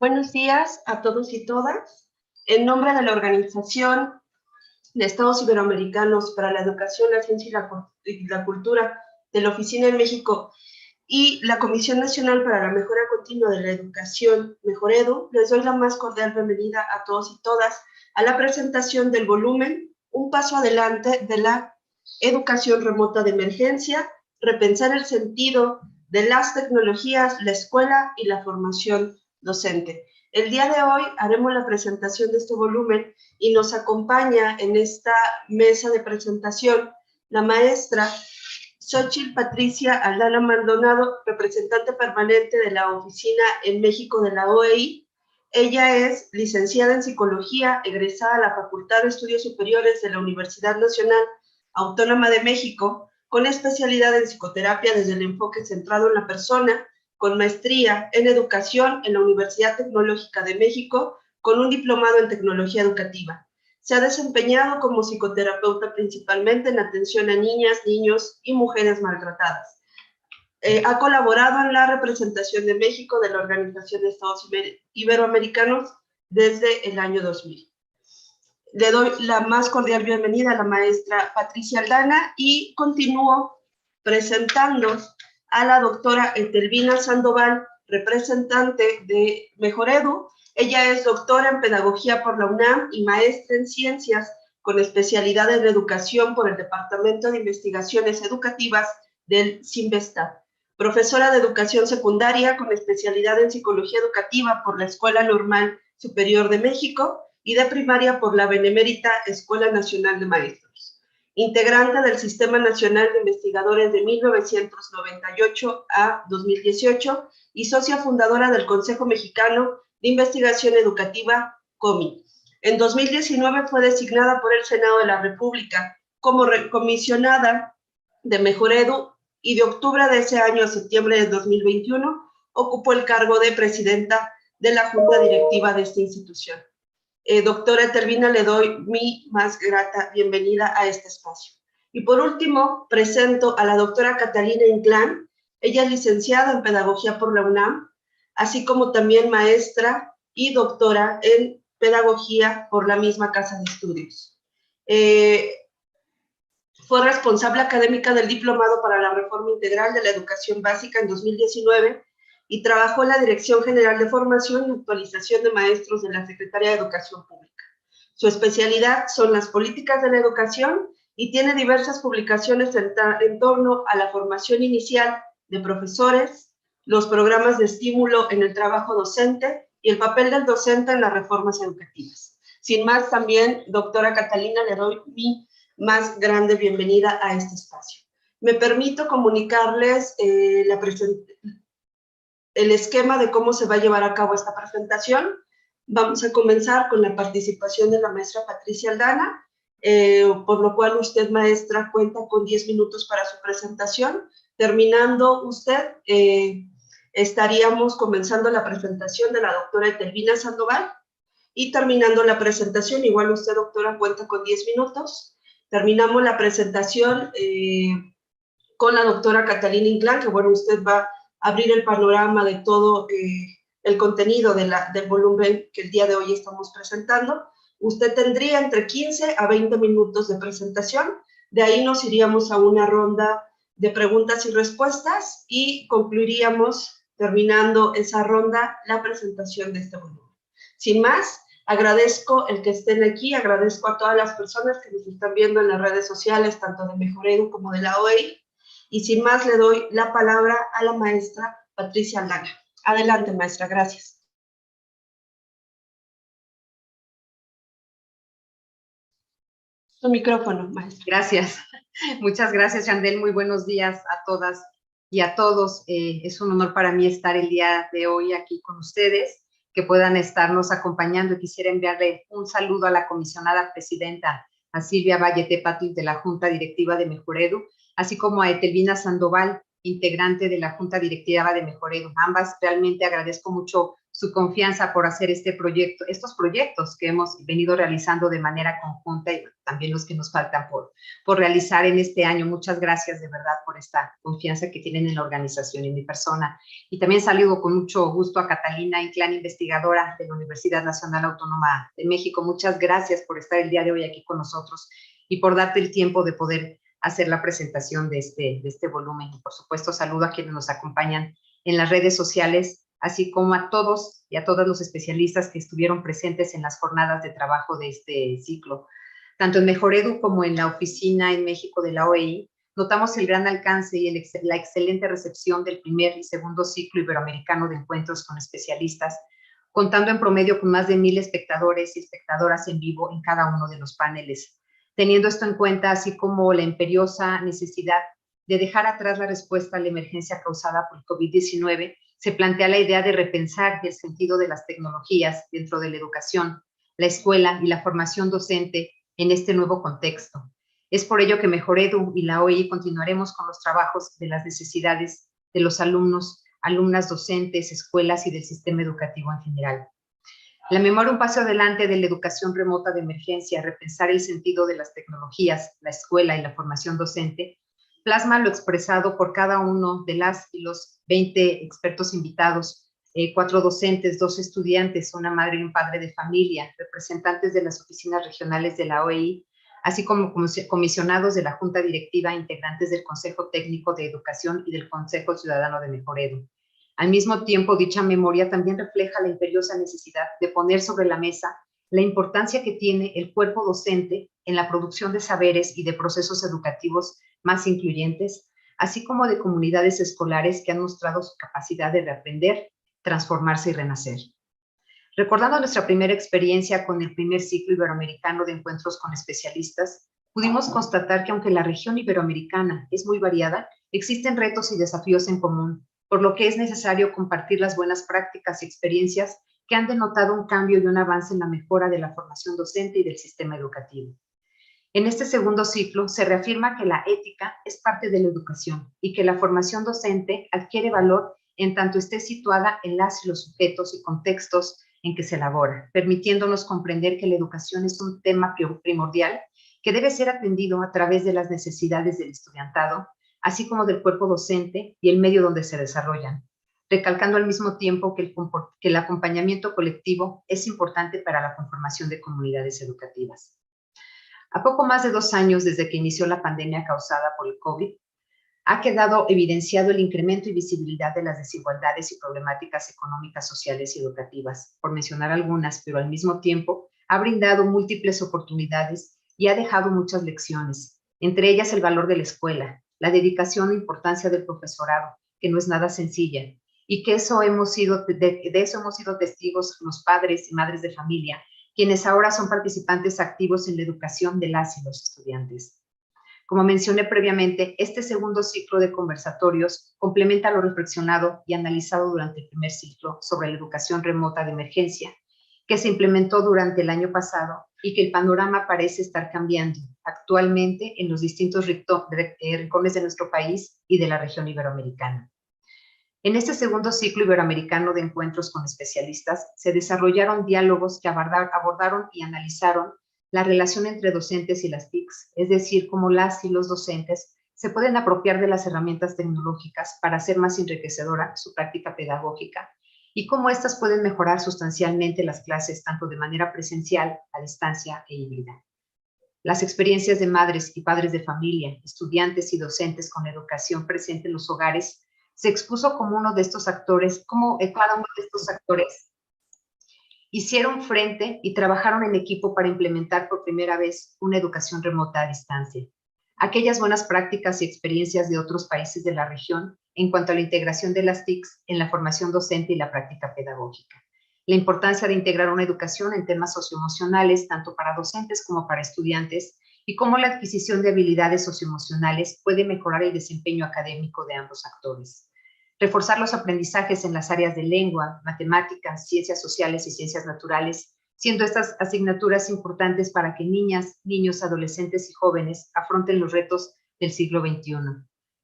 Buenos días a todos y todas. En nombre de la Organización de Estados Iberoamericanos para la Educación, la Ciencia y la Cultura de la Oficina en México y la Comisión Nacional para la Mejora Continua de la Educación, Mejoredu, les doy la más cordial bienvenida a todos y todas a la presentación del volumen Un paso adelante de la educación remota de emergencia, repensar el sentido de las tecnologías, la escuela y la formación docente. El día de hoy haremos la presentación de este volumen y nos acompaña en esta mesa de presentación la maestra Xochitl Patricia Aldana Maldonado, representante permanente de la Oficina en México de la OEI. Ella es licenciada en Psicología, egresada a la Facultad de Estudios Superiores de la Universidad Nacional Autónoma de México, con especialidad en psicoterapia desde el enfoque centrado en la persona, con maestría en educación en la Universidad Tecnológica de México, con un diplomado en tecnología educativa. Se ha desempeñado como psicoterapeuta principalmente en atención a niñas, niños y mujeres maltratadas. Ha colaborado en la representación de México de la Organización de Estados Iberoamericanos desde el año 2000. Le doy la más cordial bienvenida a la maestra Patricia Aldana y continúo presentando a la doctora Etelvina Sandoval, representante de Mejoredu. Ella es doctora en Pedagogía por la UNAM y maestra en Ciencias con especialidad en Educación por el Departamento de Investigaciones Educativas del CIMBESTAD. Profesora de Educación Secundaria con especialidad en Psicología Educativa por la Escuela Normal Superior de México y de primaria por la Benemérita Escuela Nacional de Maestros. Integrante del Sistema Nacional de Investigadores de 1998 a 2018 y socia fundadora del Consejo Mexicano de Investigación Educativa, COMI. En 2019 fue designada por el Senado de la República como comisionada de Mejoredu y de octubre de ese año a septiembre de 2021 ocupó el cargo de presidenta de la Junta Directiva de esta institución. Doctora Etelvina, le doy mi más grata bienvenida a este espacio. Y por último, presento a la doctora Catalina Inclán. Ella es licenciada en Pedagogía por la UNAM, así como también maestra y doctora en Pedagogía por la misma Casa de Estudios. Fue responsable académica del Diplomado para la Reforma Integral de la Educación Básica en 2019 y trabajó en la Dirección General de Formación y Actualización de Maestros de la Secretaría de Educación Pública. Su especialidad son las políticas de la educación y tiene diversas publicaciones en torno a la formación inicial de profesores, los programas de estímulo en el trabajo docente y el papel del docente en las reformas educativas. Sin más, también, doctora Catalina, le doy mi más grande bienvenida a este espacio. Me permito comunicarles el esquema de cómo se va a llevar a cabo esta presentación. Vamos a comenzar con la participación de la maestra Patricia Aldana, por lo cual usted, maestra, cuenta con 10 minutos para su presentación. Terminando usted, estaríamos comenzando la presentación de la doctora Etelvina Sandoval y terminando la presentación, igual usted, doctora, cuenta con 10 minutos. Terminamos la presentación con la doctora Catalina Inclán, que bueno, usted va abrir el panorama de todo el contenido del volumen que el día de hoy estamos presentando. Usted tendría entre 15 a 20 minutos de presentación, de ahí nos iríamos a una ronda de preguntas y respuestas y concluiríamos, terminando esa ronda, la presentación de este volumen. Sin más, agradezco el que estén aquí, agradezco a todas las personas que nos están viendo en las redes sociales, tanto de Mejoredu como de la OEI. Y sin más, le doy la palabra a la maestra Patricia Aldana. Adelante, maestra, gracias. Su micrófono, maestra. Gracias. Muchas gracias, Yandel. Muy buenos días a todas y a todos. Es un honor para mí estar el día de hoy aquí con ustedes, que puedan estarnos acompañando. Quisiera enviarle un saludo a la comisionada presidenta, a Silvia Valle Tepatl, de la Junta Directiva de Mejoredu, así como a Etelvina Sandoval, integrante de la Junta Directiva de Mejoredu. Ambas, realmente agradezco mucho su confianza por hacer estos proyectos que hemos venido realizando de manera conjunta y también los que nos faltan por realizar en este año. Muchas gracias de verdad por esta confianza que tienen en la organización y en mi persona. Y también saludo con mucho gusto a Catalina Inclán, investigadora de la Universidad Nacional Autónoma de México. Muchas gracias por estar el día de hoy aquí con nosotros y por darte el tiempo de poder hacer la presentación de este volumen. Y por supuesto, saludo a quienes nos acompañan en las redes sociales, así como a todos y a todos los especialistas que estuvieron presentes en las jornadas de trabajo de este ciclo. Tanto en Mejoredu como en la oficina en México de la OEI, notamos el gran alcance y la excelente recepción del primer y segundo ciclo iberoamericano de encuentros con especialistas, contando en promedio con más de 1,000 espectadores y espectadoras en vivo en cada uno de los paneles. Teniendo esto en cuenta, así como la imperiosa necesidad de dejar atrás la respuesta a la emergencia causada por el COVID-19, se plantea la idea de repensar el sentido de las tecnologías dentro de la educación, la escuela y la formación docente en este nuevo contexto. Es por ello que Mejoredu y la OEI continuaremos con los trabajos de las necesidades de los alumnos, alumnas docentes, escuelas y del sistema educativo en general. La memoria, un paso adelante de la educación remota de emergencia, repensar el sentido de las tecnologías, la escuela y la formación docente, plasma lo expresado por cada uno de las y los 20 expertos invitados, 4 docentes, 2 estudiantes, una madre y un padre de familia, representantes de las oficinas regionales de la OEI, así como comisionados de la Junta Directiva, integrantes del Consejo Técnico de Educación y del Consejo Ciudadano de Mejoredu. Al mismo tiempo, dicha memoria también refleja la imperiosa necesidad de poner sobre la mesa la importancia que tiene el cuerpo docente en la producción de saberes y de procesos educativos más incluyentes, así como de comunidades escolares que han mostrado su capacidad de reaprender, transformarse y renacer. Recordando nuestra primera experiencia con el primer ciclo iberoamericano de encuentros con especialistas, pudimos constatar que aunque la región iberoamericana es muy variada, existen retos y desafíos en común, por lo que es necesario compartir las buenas prácticas y experiencias que han denotado un cambio y un avance en la mejora de la formación docente y del sistema educativo. En este segundo ciclo se reafirma que la ética es parte de la educación y que la formación docente adquiere valor en tanto esté situada en las y los sujetos y contextos en que se elabora, permitiéndonos comprender que la educación es un tema primordial que debe ser atendido a través de las necesidades del estudiantado, así como del cuerpo docente y el medio donde se desarrollan, recalcando al mismo tiempo que el acompañamiento colectivo es importante para la conformación de comunidades educativas. A poco más de 2 años desde que inició la pandemia causada por el COVID, ha quedado evidenciado el incremento y visibilidad de las desigualdades y problemáticas económicas, sociales y educativas, por mencionar algunas, pero al mismo tiempo ha brindado múltiples oportunidades y ha dejado muchas lecciones, entre ellas el valor de la escuela, la dedicación e importancia del profesorado, que no es nada sencilla, y que de eso hemos sido testigos los padres y madres de familia, quienes ahora son participantes activos en la educación de las y los estudiantes. Como mencioné previamente, este segundo ciclo de conversatorios complementa lo reflexionado y analizado durante el primer ciclo sobre la educación remota de emergencia, que se implementó durante el año pasado y que el panorama parece estar cambiando actualmente en los distintos rincones de nuestro país y de la región iberoamericana. En este segundo ciclo iberoamericano de encuentros con especialistas, se desarrollaron diálogos que abordaron y analizaron la relación entre docentes y las TICs, es decir, cómo las y los docentes se pueden apropiar de las herramientas tecnológicas para hacer más enriquecedora su práctica pedagógica y cómo éstas pueden mejorar sustancialmente las clases tanto de manera presencial, a distancia e híbrida. Las experiencias de madres y padres de familia, estudiantes y docentes con educación presente en los hogares se expuso como uno de estos actores, como cada uno de estos actores hicieron frente y trabajaron en equipo para implementar por primera vez una educación remota a distancia. Aquellas buenas prácticas y experiencias de otros países de la región en cuanto a la integración de las TICs en la formación docente y la práctica pedagógica. La importancia de integrar una educación en temas socioemocionales, tanto para docentes como para estudiantes, y cómo la adquisición de habilidades socioemocionales puede mejorar el desempeño académico de ambos actores. Reforzar los aprendizajes en las áreas de lengua, matemáticas, ciencias sociales y ciencias naturales, siendo estas asignaturas importantes para que niñas, niños, adolescentes y jóvenes afronten los retos del siglo XXI.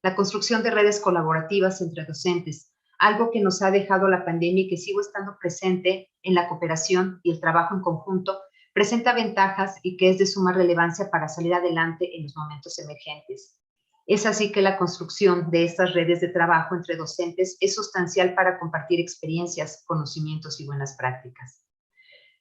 La construcción de redes colaborativas entre docentes, algo que nos ha dejado la pandemia y que sigo estando presente en la cooperación y el trabajo en conjunto, presenta ventajas y que es de suma relevancia para salir adelante en los momentos emergentes. Es así que la construcción de estas redes de trabajo entre docentes es sustancial para compartir experiencias, conocimientos y buenas prácticas.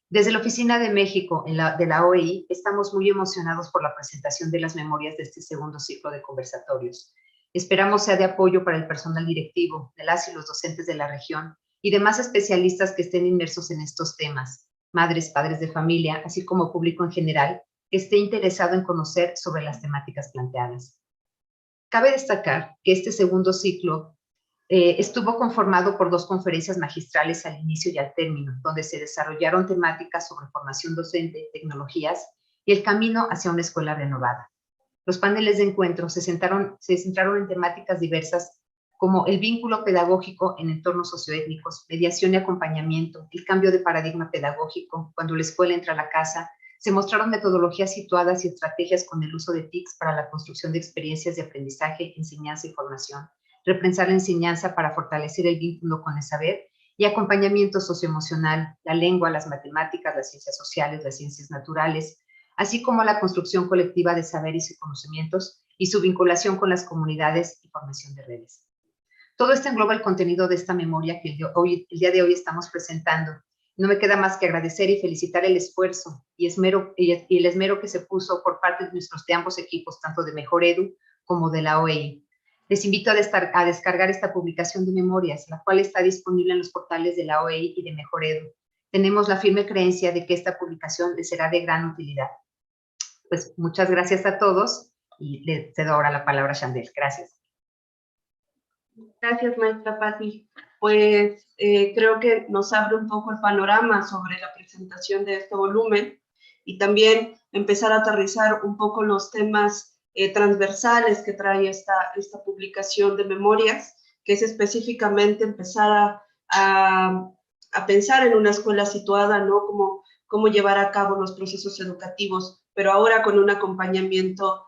Desde la Oficina de México de la OEI, estamos muy emocionados por la presentación de las memorias de este segundo ciclo de conversatorios. Esperamos sea de apoyo para el personal directivo, de las y los docentes de la región y demás especialistas que estén inmersos en estos temas, madres, padres de familia, así como público en general, que esté interesado en conocer sobre las temáticas planteadas. Cabe destacar que este segundo ciclo estuvo conformado por 2 conferencias magistrales al inicio y al término, donde se desarrollaron temáticas sobre formación docente, tecnologías y el camino hacia una escuela renovada. Los paneles de encuentro se centraron en temáticas diversas como el vínculo pedagógico en entornos socioétnicos, mediación y acompañamiento, el cambio de paradigma pedagógico, cuando la escuela entra a la casa. Se mostraron metodologías situadas y estrategias con el uso de TICs para la construcción de experiencias de aprendizaje, enseñanza y formación, repensar la enseñanza para fortalecer el vínculo con el saber y acompañamiento socioemocional, la lengua, las matemáticas, las ciencias sociales, las ciencias naturales, así como la construcción colectiva de saberes y conocimientos y su vinculación con las comunidades y formación de redes. Todo esto engloba el contenido de esta memoria que el día de hoy estamos presentando. No me queda más que agradecer y felicitar el esfuerzo y el esmero que se puso por parte de ambos equipos, tanto de Mejor Edu como de la OEI. Les invito a descargar esta publicación de memorias, la cual está disponible en los portales de la OEI y de Mejor Edu. Tenemos la firme creencia de que esta publicación les será de gran utilidad. Pues muchas gracias a todos y le cedo ahora la palabra a Chandel. Gracias. Gracias, maestra Patti. Pues creo que nos abre un poco el panorama sobre la presentación de este volumen y también empezar a aterrizar un poco los temas transversales que trae esta publicación de memorias, que es específicamente empezar a pensar en una escuela situada, ¿no? Cómo llevar a cabo los procesos educativos, pero ahora con un acompañamiento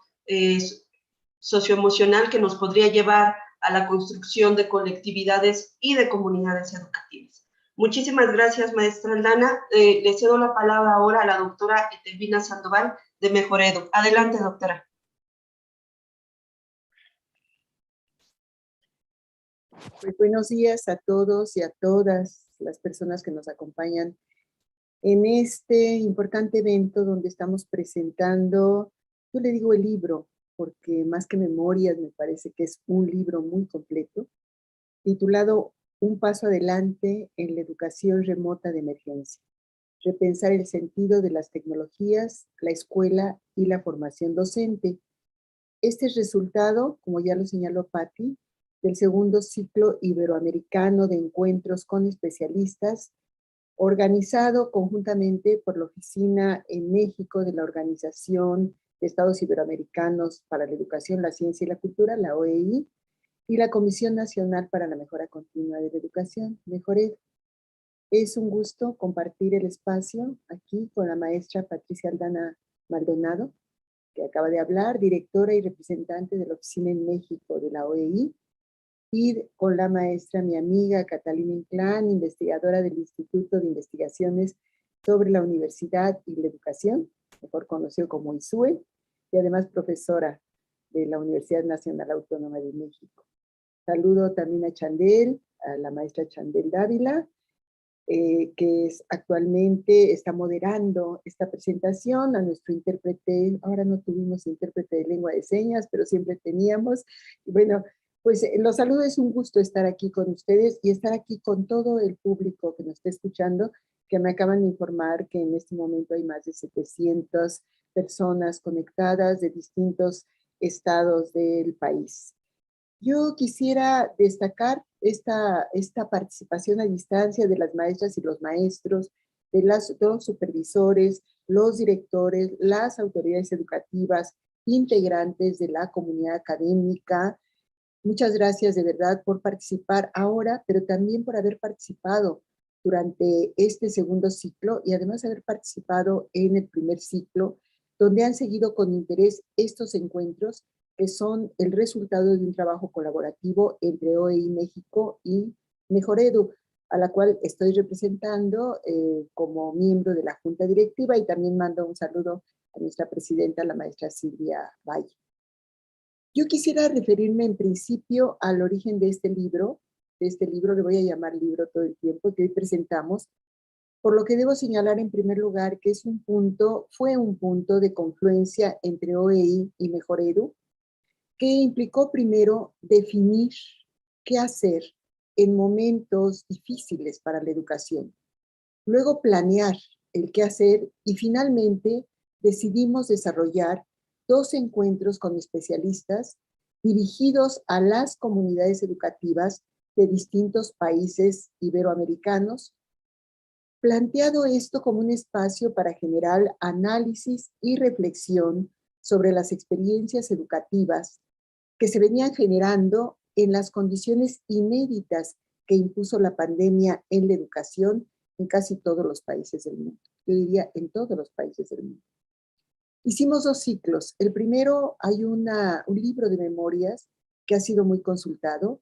socioemocional que nos podría llevar a la construcción de colectividades y de comunidades educativas. Muchísimas gracias, maestra Aldana. Le cedo la palabra ahora a la doctora Etelvina Sandoval de Mejor Edu. Adelante, doctora. Pues buenos días a todos y a todas las personas que nos acompañan en este importante evento donde estamos presentando, yo le digo el libro, porque más que memorias me parece que es un libro muy completo, titulado Un paso adelante en la educación remota de emergencia. Repensar el sentido de las tecnologías, la escuela y la formación docente. Este es resultado, como ya lo señaló Patti, del segundo ciclo iberoamericano de encuentros con especialistas, organizado conjuntamente por la Oficina en México de la Organización de Estados Iberoamericanos para la Educación, la Ciencia y la Cultura, la OEI, y la Comisión Nacional para la Mejora Continua de la Educación, Mejored. Es un gusto compartir el espacio aquí con la maestra Patricia Aldana Maldonado, que acaba de hablar, directora y representante de la Oficina en México de la OEI, y con la maestra, mi amiga Catalina Inclán, investigadora del Instituto de Investigaciones sobre la Universidad y la Educación, mejor conocido como ISUE, y además profesora de la Universidad Nacional Autónoma de México. Saludo también a Chandel, a la maestra Chandel Dávila, que actualmente está moderando esta presentación, a nuestro intérprete. Ahora no tuvimos intérprete de lengua de señas, pero siempre teníamos. Y bueno, pues los saludo, es un gusto estar aquí con ustedes y estar aquí con todo el público que nos está escuchando, que me acaban de informar que en este momento hay más de 700 personas conectadas de distintos estados del país. Yo quisiera destacar esta participación a distancia de las maestras y los maestros, de los supervisores, los directores, las autoridades educativas, integrantes de la comunidad académica. Muchas gracias de verdad por participar ahora, pero también por haber participado durante este segundo ciclo y además haber participado en el primer ciclo, donde han seguido con interés estos encuentros que son el resultado de un trabajo colaborativo entre OEI México y Mejoredu, a la cual estoy representando como miembro de la Junta Directiva, y también mando un saludo a nuestra presidenta, la maestra Silvia Valle. Yo quisiera referirme en principio al origen de este libro. De este libro le voy a llamar libro todo el tiempo, que hoy presentamos, por lo que debo señalar en primer lugar que fue un punto de confluencia entre OEI y Mejoredu, que implicó primero definir qué hacer en momentos difíciles para la educación, luego planear el qué hacer y finalmente decidimos desarrollar 2 encuentros con especialistas dirigidos a las comunidades educativas de distintos países iberoamericanos, planteado esto como un espacio para generar análisis y reflexión sobre las experiencias educativas que se venían generando en las condiciones inéditas que impuso la pandemia en la educación en casi todos los países del mundo. Yo diría en todos los países del mundo. Hicimos 2 ciclos. El primero, hay un libro de memorias que ha sido muy consultado,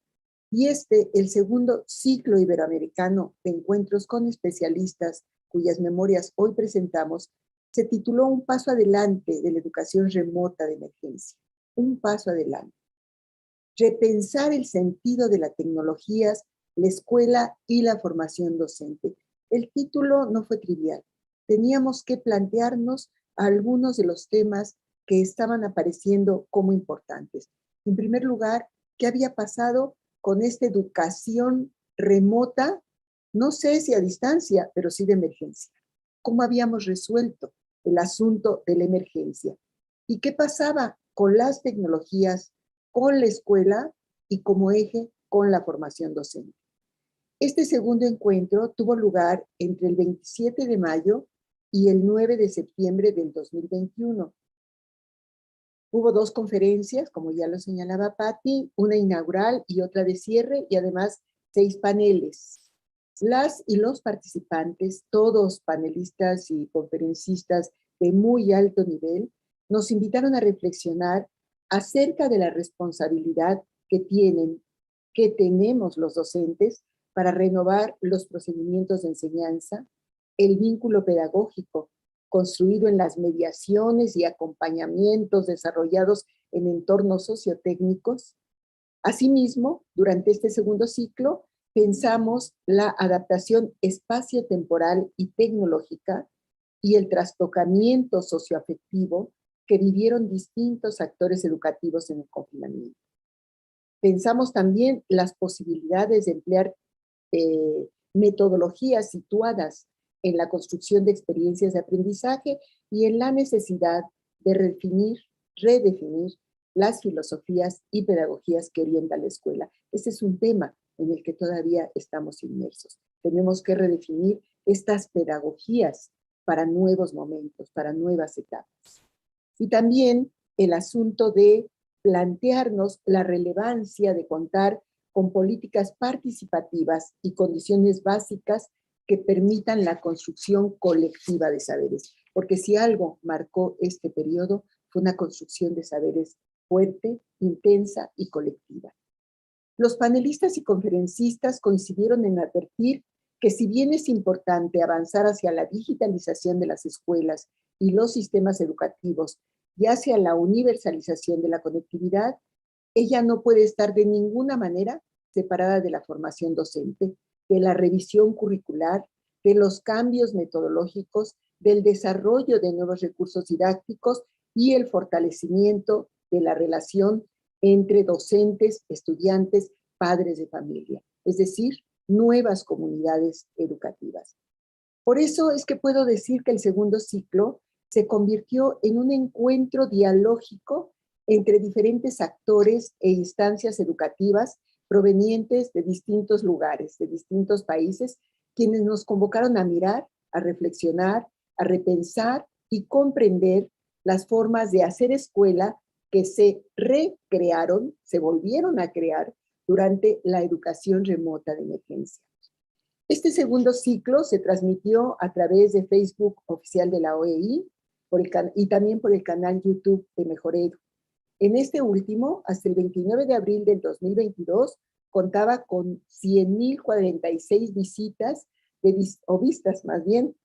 y el segundo ciclo iberoamericano de encuentros con especialistas, cuyas memorias hoy presentamos, se tituló Un paso adelante de la educación remota de emergencia. Un paso adelante. Repensar el sentido de las tecnologías, la escuela y la formación docente. El título no fue trivial. Teníamos que plantearnos algunos de los temas que estaban apareciendo como importantes. En primer lugar, ¿qué había pasado con esta educación remota? No sé si a distancia, pero sí de emergencia. ¿Cómo habíamos resuelto el asunto de la emergencia? ¿Y qué pasaba con las tecnologías, con la escuela y como eje con la formación docente? Este segundo encuentro tuvo lugar entre el 27 de mayo y el 9 de septiembre del 2021. Hubo 2 conferencias, como ya lo señalaba Patti, una inaugural y otra de cierre, y además 6 paneles. Las y los participantes, todos panelistas y conferencistas de muy alto nivel, nos invitaron a reflexionar acerca de la responsabilidad que tenemos los docentes para renovar los procedimientos de enseñanza, el vínculo pedagógico construido en las mediaciones y acompañamientos desarrollados en entornos sociotécnicos. Asimismo, durante este segundo ciclo, pensamos la adaptación espacio-temporal y tecnológica y el trastocamiento socioafectivo que vivieron distintos actores educativos en el confinamiento. Pensamos también las posibilidades de emplear metodologías situadas en la construcción de experiencias de aprendizaje y en la necesidad de redefinir las filosofías y pedagogías que orientan la escuela. Este es un tema en el que todavía estamos inmersos. Tenemos que redefinir estas pedagogías para nuevos momentos, para nuevas etapas. Y también el asunto de plantearnos la relevancia de contar con políticas participativas y condiciones básicas que permitan la construcción colectiva de saberes. Porque si algo marcó este periodo, fue una construcción de saberes fuerte, intensa y colectiva. Los panelistas y conferencistas coincidieron en advertir que si bien es importante avanzar hacia la digitalización de las escuelas y los sistemas educativos y hacia la universalización de la conectividad, ella no puede estar de ninguna manera separada de la formación docente, de la revisión curricular, de los cambios metodológicos, del desarrollo de nuevos recursos didácticos y el fortalecimiento de la relación entre docentes, estudiantes, padres de familia, es decir, nuevas comunidades educativas. Por eso es que puedo decir que el segundo ciclo se convirtió en un encuentro dialógico entre diferentes actores e instancias educativas provenientes de distintos lugares, de distintos países, quienes nos convocaron a mirar, a reflexionar, a repensar y comprender las formas de hacer escuela que se recrearon, se volvieron a crear durante la educación remota de emergencia. Este segundo ciclo se transmitió a través de Facebook oficial de la OEI y también por el canal YouTube de Mejoredu. En este último, hasta el 29 de abril del 2022, contaba con 100.046 visitas, o vistas más bien,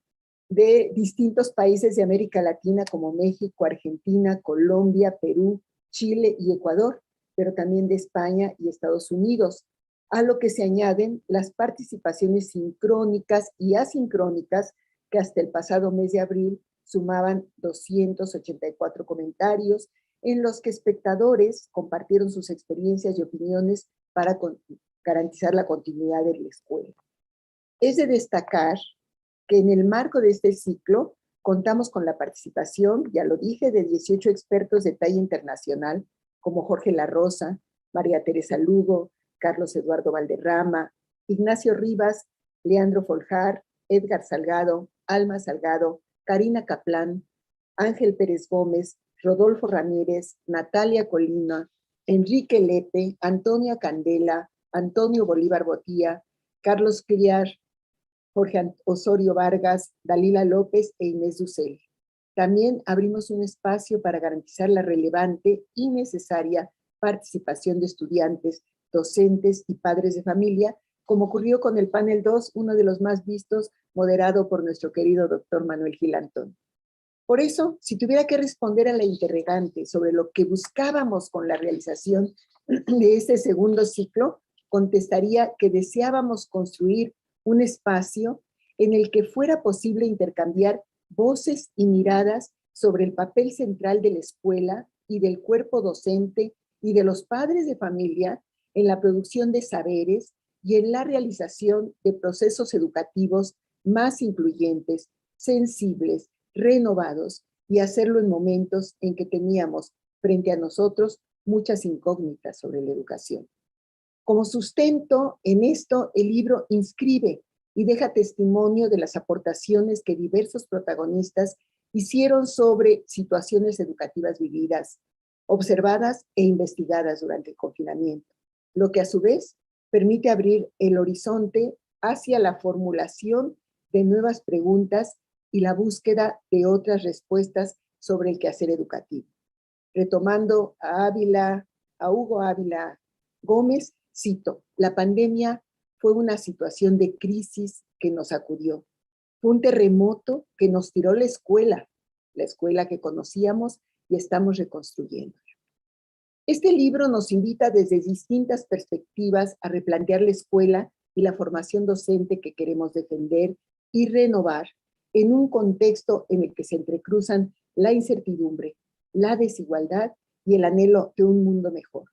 de distintos países de América Latina como México, Argentina, Colombia, Perú, Chile y Ecuador, pero también de España y Estados Unidos, a lo que se añaden las participaciones sincrónicas y asincrónicas que hasta el pasado mes de abril sumaban 284 comentarios, en los que espectadores compartieron sus experiencias y opiniones para garantizar la continuidad de la escuela. Es de destacar que en el marco de este ciclo contamos con la participación, ya lo dije, de 18 expertos de talla internacional, como Jorge La Rosa, María Teresa Lugo, Carlos Eduardo Valderrama, Ignacio Rivas, Leandro Foljar, Edgar Salgado, Alma Salgado, Karina Kaplán, Ángel Pérez Gómez, Rodolfo Ramírez, Natalia Colina, Enrique Lepe, Antonia Candela, Antonio Bolívar Botía, Carlos Criar, Jorge Osorio Vargas, Dalila López e Inés Dussel. También abrimos un espacio para garantizar la relevante y necesaria participación de estudiantes, docentes y padres de familia, como ocurrió con el panel 2, uno de los más vistos, moderado por nuestro querido doctor Manuel Gil Antón. Por eso, si tuviera que responder a la interrogante sobre lo que buscábamos con la realización de este segundo ciclo, contestaría que deseábamos construir un espacio en el que fuera posible intercambiar voces y miradas sobre el papel central de la escuela y del cuerpo docente y de los padres de familia en la producción de saberes y en la realización de procesos educativos más incluyentes, sensibles, renovados, y hacerlo en momentos en que teníamos frente a nosotros muchas incógnitas sobre la educación. Como sustento en esto, el libro inscribe y deja testimonio de las aportaciones que diversos protagonistas hicieron sobre situaciones educativas vividas, observadas e investigadas durante el confinamiento, lo que a su vez permite abrir el horizonte hacia la formulación de nuevas preguntas y la búsqueda de otras respuestas sobre el quehacer educativo. Retomando a Hugo Ávila Gómez, cito: la pandemia fue una situación de crisis que nos sacudió. Fue un terremoto que nos tiró la escuela que conocíamos y estamos reconstruyendo. Este libro nos invita desde distintas perspectivas a replantear la escuela y la formación docente que queremos defender y renovar en un contexto en el que se entrecruzan la incertidumbre, la desigualdad y el anhelo de un mundo mejor.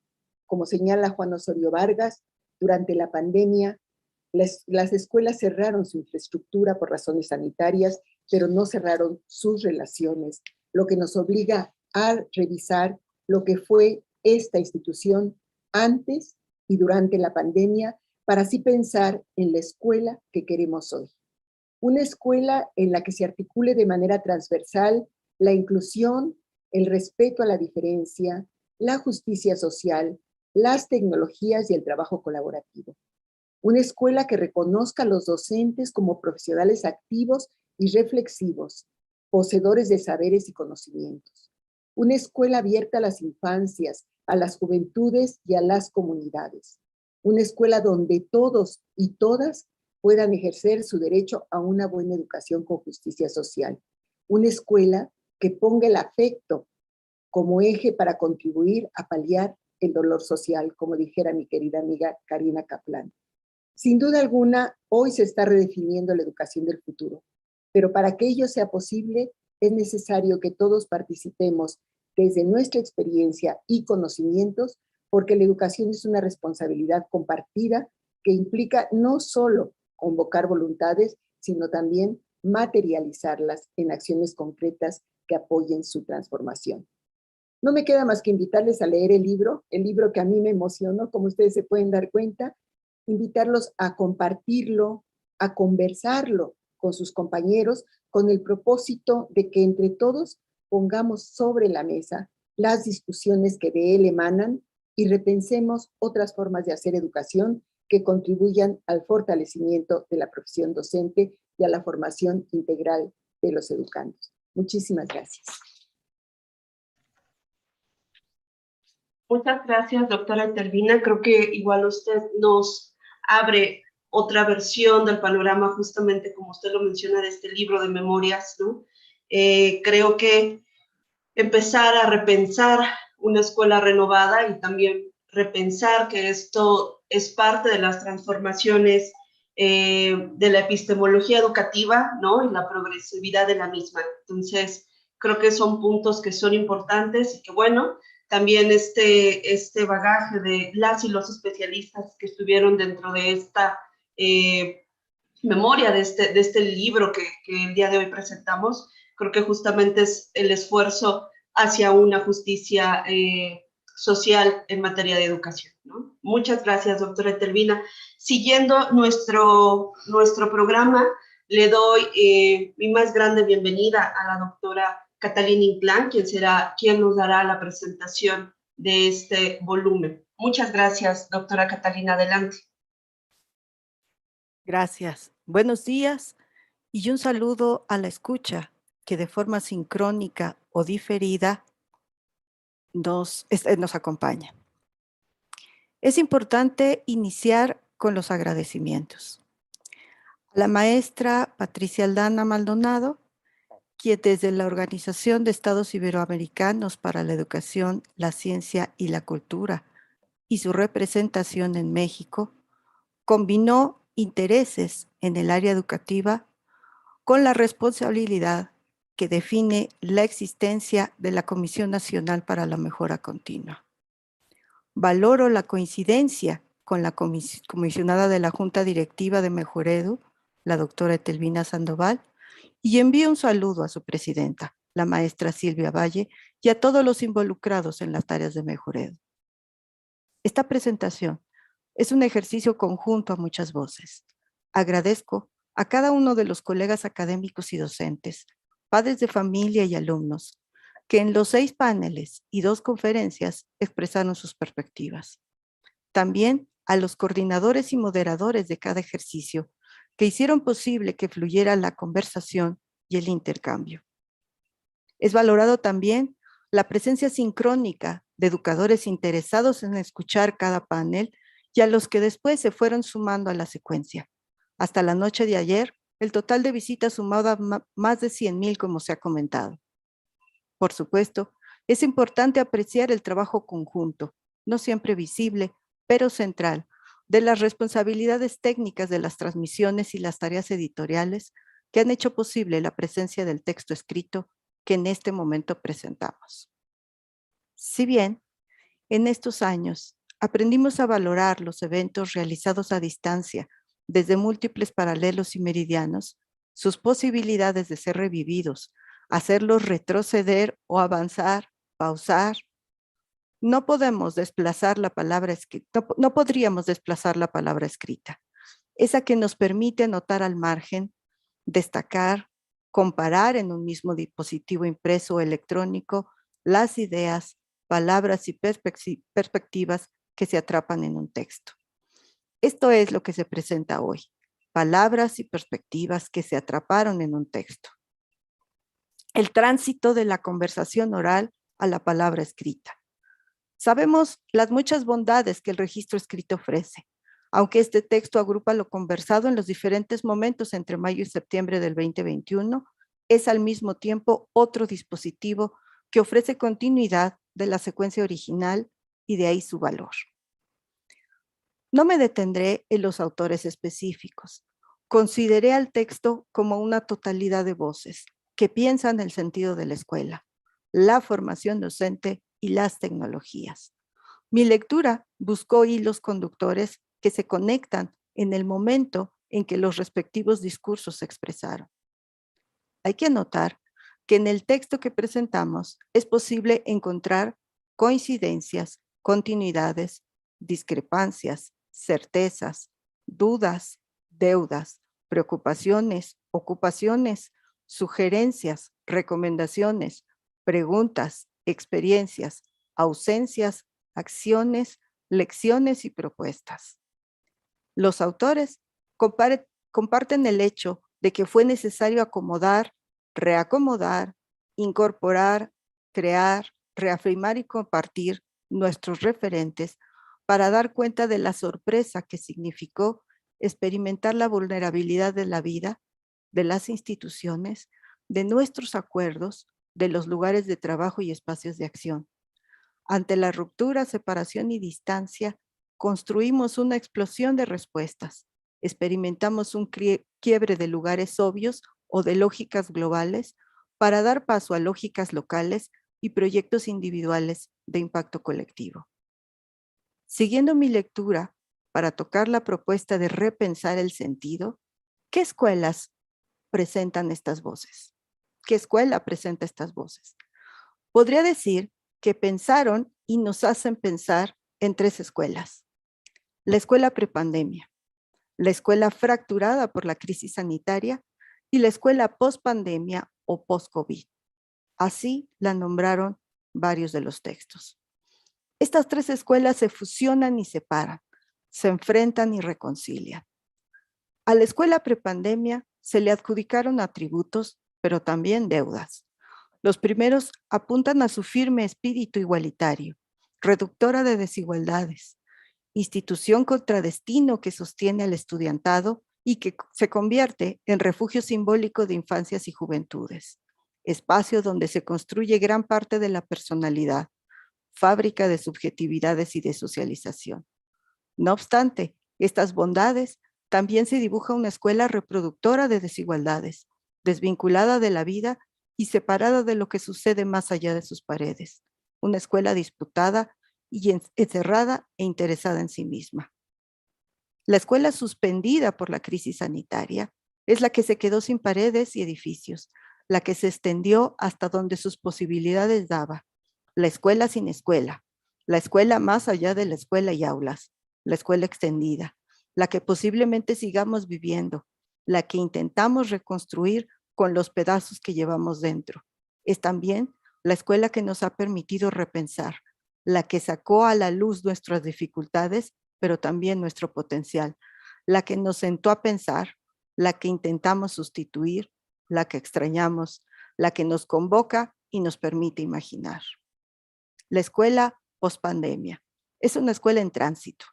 Como señala Juan Osorio Vargas, durante la pandemia, las escuelas cerraron su infraestructura por razones sanitarias, pero no cerraron sus relaciones, lo que nos obliga a revisar lo que fue esta institución antes y durante la pandemia, para así pensar en la escuela que queremos hoy. Una escuela en la que se articule de manera transversal la inclusión, el respeto a la diferencia, la justicia social, las tecnologías y el trabajo colaborativo. Una escuela que reconozca a los docentes como profesionales activos y reflexivos, poseedores de saberes y conocimientos. Una escuela abierta a las infancias, a las juventudes y a las comunidades. Una escuela donde todos y todas puedan ejercer su derecho a una buena educación con justicia social. Una escuela que ponga el afecto como eje para contribuir a paliar el dolor social, como dijera mi querida amiga Karina Kaplán. Sin duda alguna, hoy se está redefiniendo la educación del futuro, pero para que ello sea posible, es necesario que todos participemos desde nuestra experiencia y conocimientos, porque la educación es una responsabilidad compartida que implica no solo convocar voluntades, sino también materializarlas en acciones concretas que apoyen su transformación. No me queda más que invitarles a leer el libro que a mí me emocionó, como ustedes se pueden dar cuenta, invitarlos a compartirlo, a conversarlo con sus compañeros, con el propósito de que entre todos pongamos sobre la mesa las discusiones que de él emanan y repensemos otras formas de hacer educación que contribuyan al fortalecimiento de la profesión docente y a la formación integral de los educandos. Muchísimas gracias. Muchas gracias, doctora Etelvina. Creo que igual usted nos abre otra versión del panorama, justamente como usted lo menciona, de este libro de memorias, ¿no? Creo que empezar a repensar una escuela renovada y también repensar que esto es parte de las transformaciones de la epistemología educativa, ¿no? Y la progresividad de la misma. Entonces, creo que son puntos que son importantes y que, bueno, también este bagaje de las y los especialistas que estuvieron dentro de esta memoria de este libro que el día de hoy presentamos, creo que justamente es el esfuerzo hacia una justicia social en materia de educación, ¿no? Muchas gracias, doctora Etelvina. Siguiendo nuestro programa, le doy mi más grande bienvenida a la doctora Catalina Inclán, quien nos dará la presentación de este volumen. Muchas gracias, doctora Catalina. Adelante. Gracias. Buenos días y un saludo a la escucha que de forma sincrónica o diferida nos acompaña. Es importante iniciar con los agradecimientos. A la maestra Patricia Aldana Maldonado, quien desde la Organización de Estados Iberoamericanos para la Educación, la Ciencia y la Cultura y su representación en México, combinó intereses en el área educativa con la responsabilidad que define la existencia de la Comisión Nacional para la Mejora Continua. Valoro la coincidencia con la comisionada de la Junta Directiva de Mejoredu, la doctora Etelvina Sandoval, y envío un saludo a su presidenta, la maestra Silvia Valle, y a todos los involucrados en las tareas de Mejoredu. Esta presentación es un ejercicio conjunto a muchas voces. Agradezco a cada uno de los colegas académicos y docentes, padres de familia y alumnos, que en los 6 paneles y 2 conferencias expresaron sus perspectivas. También a los coordinadores y moderadores de cada ejercicio, que hicieron posible que fluyera la conversación y el intercambio. Es valorado también la presencia sincrónica de educadores interesados en escuchar cada panel y a los que después se fueron sumando a la secuencia. Hasta la noche de ayer, el total de visitas sumaba más de 100,000, como se ha comentado. Por supuesto, es importante apreciar el trabajo conjunto, no siempre visible, pero central, de las responsabilidades técnicas de las transmisiones y las tareas editoriales que han hecho posible la presencia del texto escrito que en este momento presentamos. Si bien, en estos años, aprendimos a valorar los eventos realizados a distancia desde múltiples paralelos y meridianos, sus posibilidades de ser revividos, hacerlos retroceder o avanzar, pausar, no podríamos desplazar la palabra escrita, esa que nos permite anotar al margen, destacar, comparar en un mismo dispositivo impreso o electrónico las ideas, palabras y perspectivas que se atrapan en un texto. Esto es lo que se presenta hoy, palabras y perspectivas que se atraparon en un texto. El tránsito de la conversación oral a la palabra escrita. Sabemos las muchas bondades que el registro escrito ofrece, aunque este texto agrupa lo conversado en los diferentes momentos entre mayo y septiembre del 2021, es al mismo tiempo otro dispositivo que ofrece continuidad de la secuencia original y de ahí su valor. No me detendré en los autores específicos. Consideré al texto como una totalidad de voces que piensan el sentido de la escuela, la formación docente y las tecnologías. Mi lectura buscó hilos conductores que se conectan en el momento en que los respectivos discursos se expresaron. Hay que anotar que en el texto que presentamos es posible encontrar coincidencias, continuidades, discrepancias, certezas, dudas, deudas, preocupaciones, ocupaciones, sugerencias, recomendaciones, preguntas, experiencias, ausencias, acciones, lecciones y propuestas. Los autores comparten el hecho de que fue necesario acomodar, reacomodar, incorporar, crear, reafirmar y compartir nuestros referentes, para dar cuenta de la sorpresa que significó experimentar la vulnerabilidad de la vida, de las instituciones, de nuestros acuerdos, de los lugares de trabajo y espacios de acción. Ante la ruptura, separación y distancia, construimos una explosión de respuestas. Experimentamos un quiebre de lugares obvios o de lógicas globales para dar paso a lógicas locales y proyectos individuales de impacto colectivo. Siguiendo mi lectura, para tocar la propuesta de repensar el sentido, ¿qué escuelas presentan estas voces? ¿Qué escuela presenta estas voces? Podría decir que pensaron y nos hacen pensar en 3 escuelas. La escuela prepandemia, la escuela fracturada por la crisis sanitaria y la escuela pospandemia o post-COVID. Así la nombraron varios de los textos. Estas 3 escuelas se fusionan y separan, se enfrentan y reconcilian. A la escuela prepandemia se le adjudicaron atributos, pero también deudas. Los primeros apuntan a su firme espíritu igualitario, reductora de desigualdades, institución contradestino que sostiene al estudiantado y que se convierte en refugio simbólico de infancias y juventudes, espacio donde se construye gran parte de la personalidad, fábrica de subjetividades y de socialización. No obstante, estas bondades también se dibuja una escuela reproductora de desigualdades, desvinculada de la vida y separada de lo que sucede más allá de sus paredes. Una escuela disputada y encerrada e interesada en sí misma. La escuela suspendida por la crisis sanitaria es la que se quedó sin paredes y edificios, la que se extendió hasta donde sus posibilidades daba. La escuela sin escuela, la escuela más allá de la escuela y aulas, la escuela extendida, la que posiblemente sigamos viviendo, la que intentamos reconstruir con los pedazos que llevamos dentro. Es también la escuela que nos ha permitido repensar, la que sacó a la luz nuestras dificultades, pero también nuestro potencial, la que nos sentó a pensar, la que intentamos sustituir, la que extrañamos, la que nos convoca y nos permite imaginar. La escuela pospandemia es una escuela en tránsito,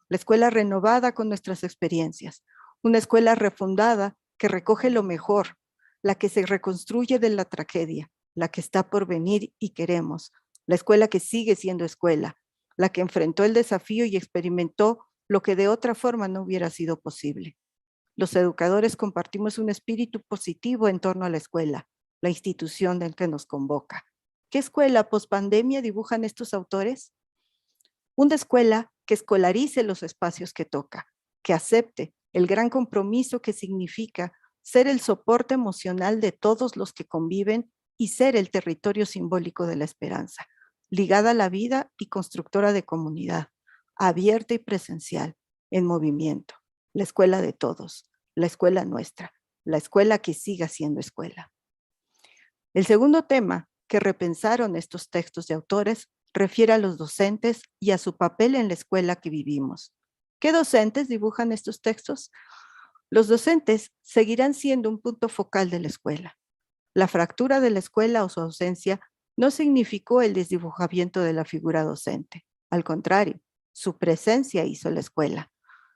la escuela renovada con nuestras experiencias, una escuela refundada que recoge lo mejor, la que se reconstruye de la tragedia, la que está por venir y queremos, la escuela que sigue siendo escuela, la que enfrentó el desafío y experimentó lo que de otra forma no hubiera sido posible. Los educadores compartimos un espíritu positivo en torno a la escuela, la institución en que nos convoca. ¿Qué escuela pospandemia dibujan estos autores? Una escuela que escolarice los espacios que toca, que acepte el gran compromiso que significa ser el soporte emocional de todos los que conviven y ser el territorio simbólico de la esperanza, ligada a la vida y constructora de comunidad, abierta y presencial, en movimiento, la escuela de todos, la escuela nuestra, la escuela que siga siendo escuela. El segundo tema que repensaron estos textos de autores refiere a los docentes y a su papel en la escuela que vivimos. ¿Qué docentes dibujan estos textos? Los docentes seguirán siendo un punto focal de la escuela. La fractura de la escuela o su ausencia no significó el desdibujamiento de la figura docente. Al contrario, su presencia hizo la escuela.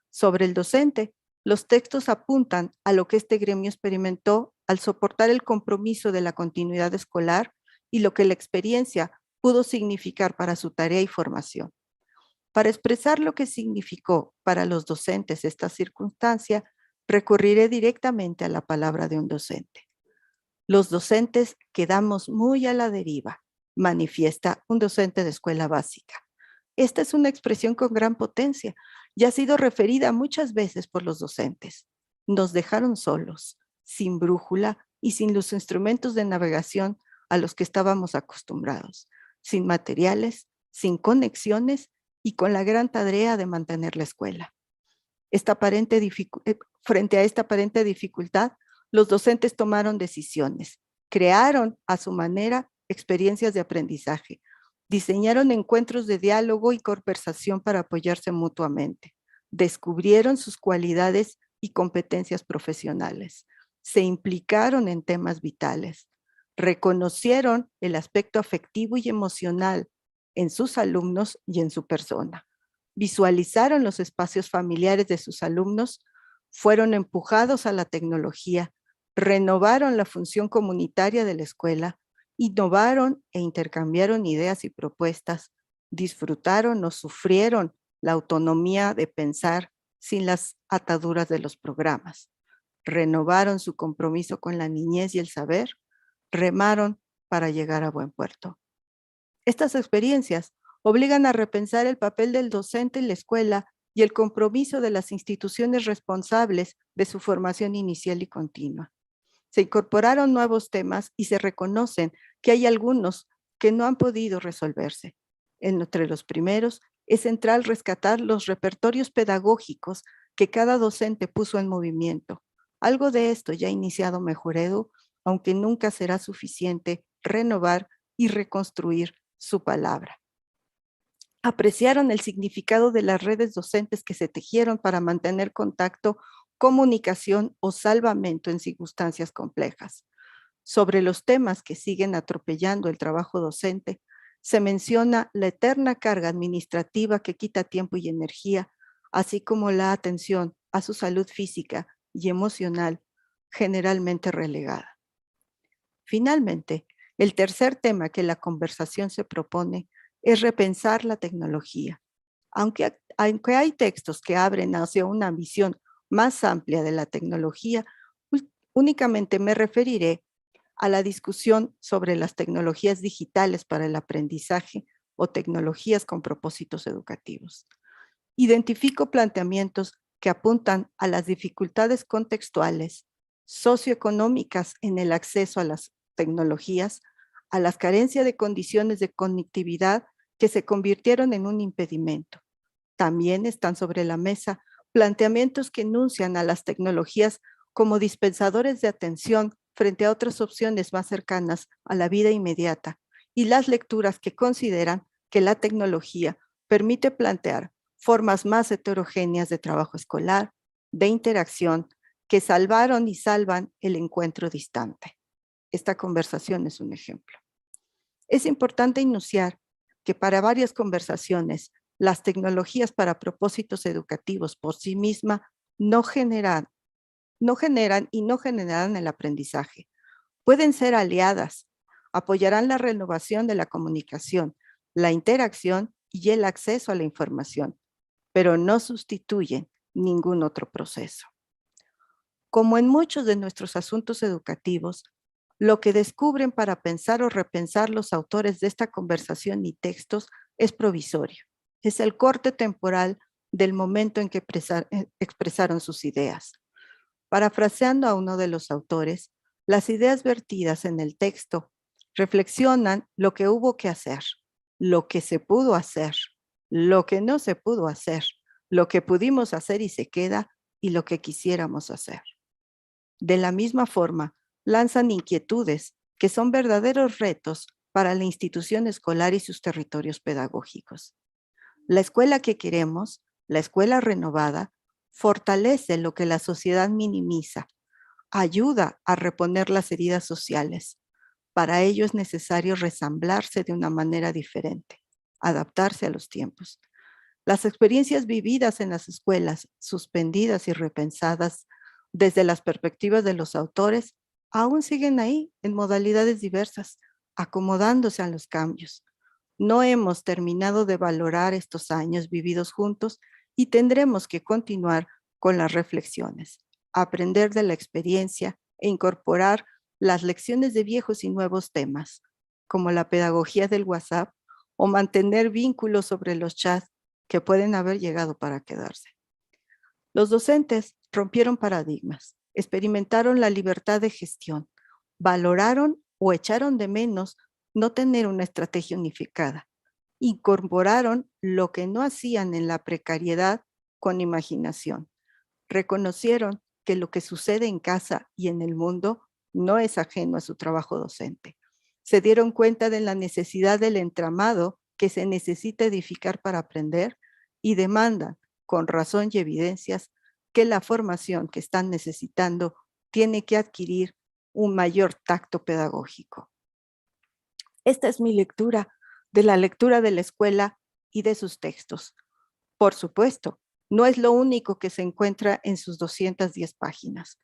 Sobre el docente, los textos apuntan a lo que este gremio experimentó al soportar el compromiso de la continuidad escolar y lo que la experiencia pudo significar para su tarea y formación. Para expresar lo que significó para los docentes esta circunstancia, recurriré directamente a la palabra de un docente. Los docentes quedamos muy a la deriva, manifiesta un docente de escuela básica. Esta es una expresión con gran potencia y ha sido referida muchas veces por los docentes. Nos dejaron solos, sin brújula y sin los instrumentos de navegación a los que estábamos acostumbrados, sin materiales, sin conexiones y con la gran tarea de mantener la escuela. Frente a esta aparente dificultad, los docentes tomaron decisiones, crearon a su manera experiencias de aprendizaje, diseñaron encuentros de diálogo y conversación para apoyarse mutuamente, descubrieron sus cualidades y competencias profesionales, se implicaron en temas vitales, reconocieron el aspecto afectivo y emocional en sus alumnos y en su persona. Visualizaron los espacios familiares de sus alumnos, fueron empujados a la tecnología, renovaron la función comunitaria de la escuela, innovaron e intercambiaron ideas y propuestas, disfrutaron o sufrieron la autonomía de pensar sin las ataduras de los programas, renovaron su compromiso con la niñez y el saber, remaron para llegar a buen puerto. Estas experiencias obligan a repensar el papel del docente en la escuela y el compromiso de las instituciones responsables de su formación inicial y continua. Se incorporaron nuevos temas y se reconocen que hay algunos que no han podido resolverse. Entre los primeros es central rescatar los repertorios pedagógicos que cada docente puso en movimiento. Algo de esto ya ha iniciado Mejoredu, aunque nunca será suficiente renovar y reconstruir su palabra. Apreciaron el significado de las redes docentes que se tejieron para mantener contacto, comunicación o salvamento en circunstancias complejas. Sobre los temas que siguen atropellando el trabajo docente, se menciona la eterna carga administrativa que quita tiempo y energía, así como la atención a su salud física y emocional, generalmente relegada. Finalmente, el tercer tema que la conversación se propone es repensar la tecnología. Aunque hay textos que abren hacia una visión más amplia de la tecnología, únicamente me referiré a la discusión sobre las tecnologías digitales para el aprendizaje o tecnologías con propósitos educativos. Identifico planteamientos que apuntan a las dificultades contextuales, socioeconómicas en el acceso a las tecnologías, a las carencias de condiciones de conectividad que se convirtieron en un impedimento. También están sobre la mesa planteamientos que enuncian a las tecnologías como dispensadores de atención frente a otras opciones más cercanas a la vida inmediata y las lecturas que consideran que la tecnología permite plantear formas más heterogéneas de trabajo escolar, de interacción, que salvaron y salvan el encuentro distante. Esta conversación es un ejemplo. Es importante enunciar que para varias conversaciones, las tecnologías para propósitos educativos por sí mismas no generan y no generarán el aprendizaje. Pueden ser aliadas, apoyarán la renovación de la comunicación, la interacción y el acceso a la información, pero no sustituyen ningún otro proceso. Como en muchos de nuestros asuntos educativos, lo que descubren para pensar o repensar los autores de esta conversación y textos es provisorio. Es el corte temporal del momento en que expresaron sus ideas. Parafraseando a uno de los autores, las ideas vertidas en el texto reflexionan lo que hubo que hacer, lo que se pudo hacer, lo que no se pudo hacer, lo que pudimos hacer y se queda y lo que quisiéramos hacer. De la misma forma, lanzan inquietudes que son verdaderos retos para la institución escolar y sus territorios pedagógicos. La escuela que queremos, la escuela renovada, fortalece lo que la sociedad minimiza, ayuda a reponer las heridas sociales. Para ello es necesario resamblarse de una manera diferente, adaptarse a los tiempos. Las experiencias vividas en las escuelas, suspendidas y repensadas desde las perspectivas de los autores, aún siguen ahí en modalidades diversas, acomodándose a los cambios. No hemos terminado de valorar estos años vividos juntos y tendremos que continuar con las reflexiones, aprender de la experiencia e incorporar las lecciones de viejos y nuevos temas, como la pedagogía del WhatsApp o mantener vínculos sobre los chats que pueden haber llegado para quedarse. Los docentes rompieron paradigmas, experimentaron la libertad de gestión, valoraron o echaron de menos no tener una estrategia unificada, incorporaron lo que no hacían en la precariedad con imaginación, reconocieron que lo que sucede en casa y en el mundo no es ajeno a su trabajo docente. Se dieron cuenta de la necesidad del entramado que se necesita edificar para aprender y demandan, con razón y evidencias, que la formación que están necesitando tiene que adquirir un mayor tacto pedagógico. Esta es mi lectura de la lectura de la escuela y de sus textos. Por supuesto, no es lo único que se encuentra en sus 210 páginas.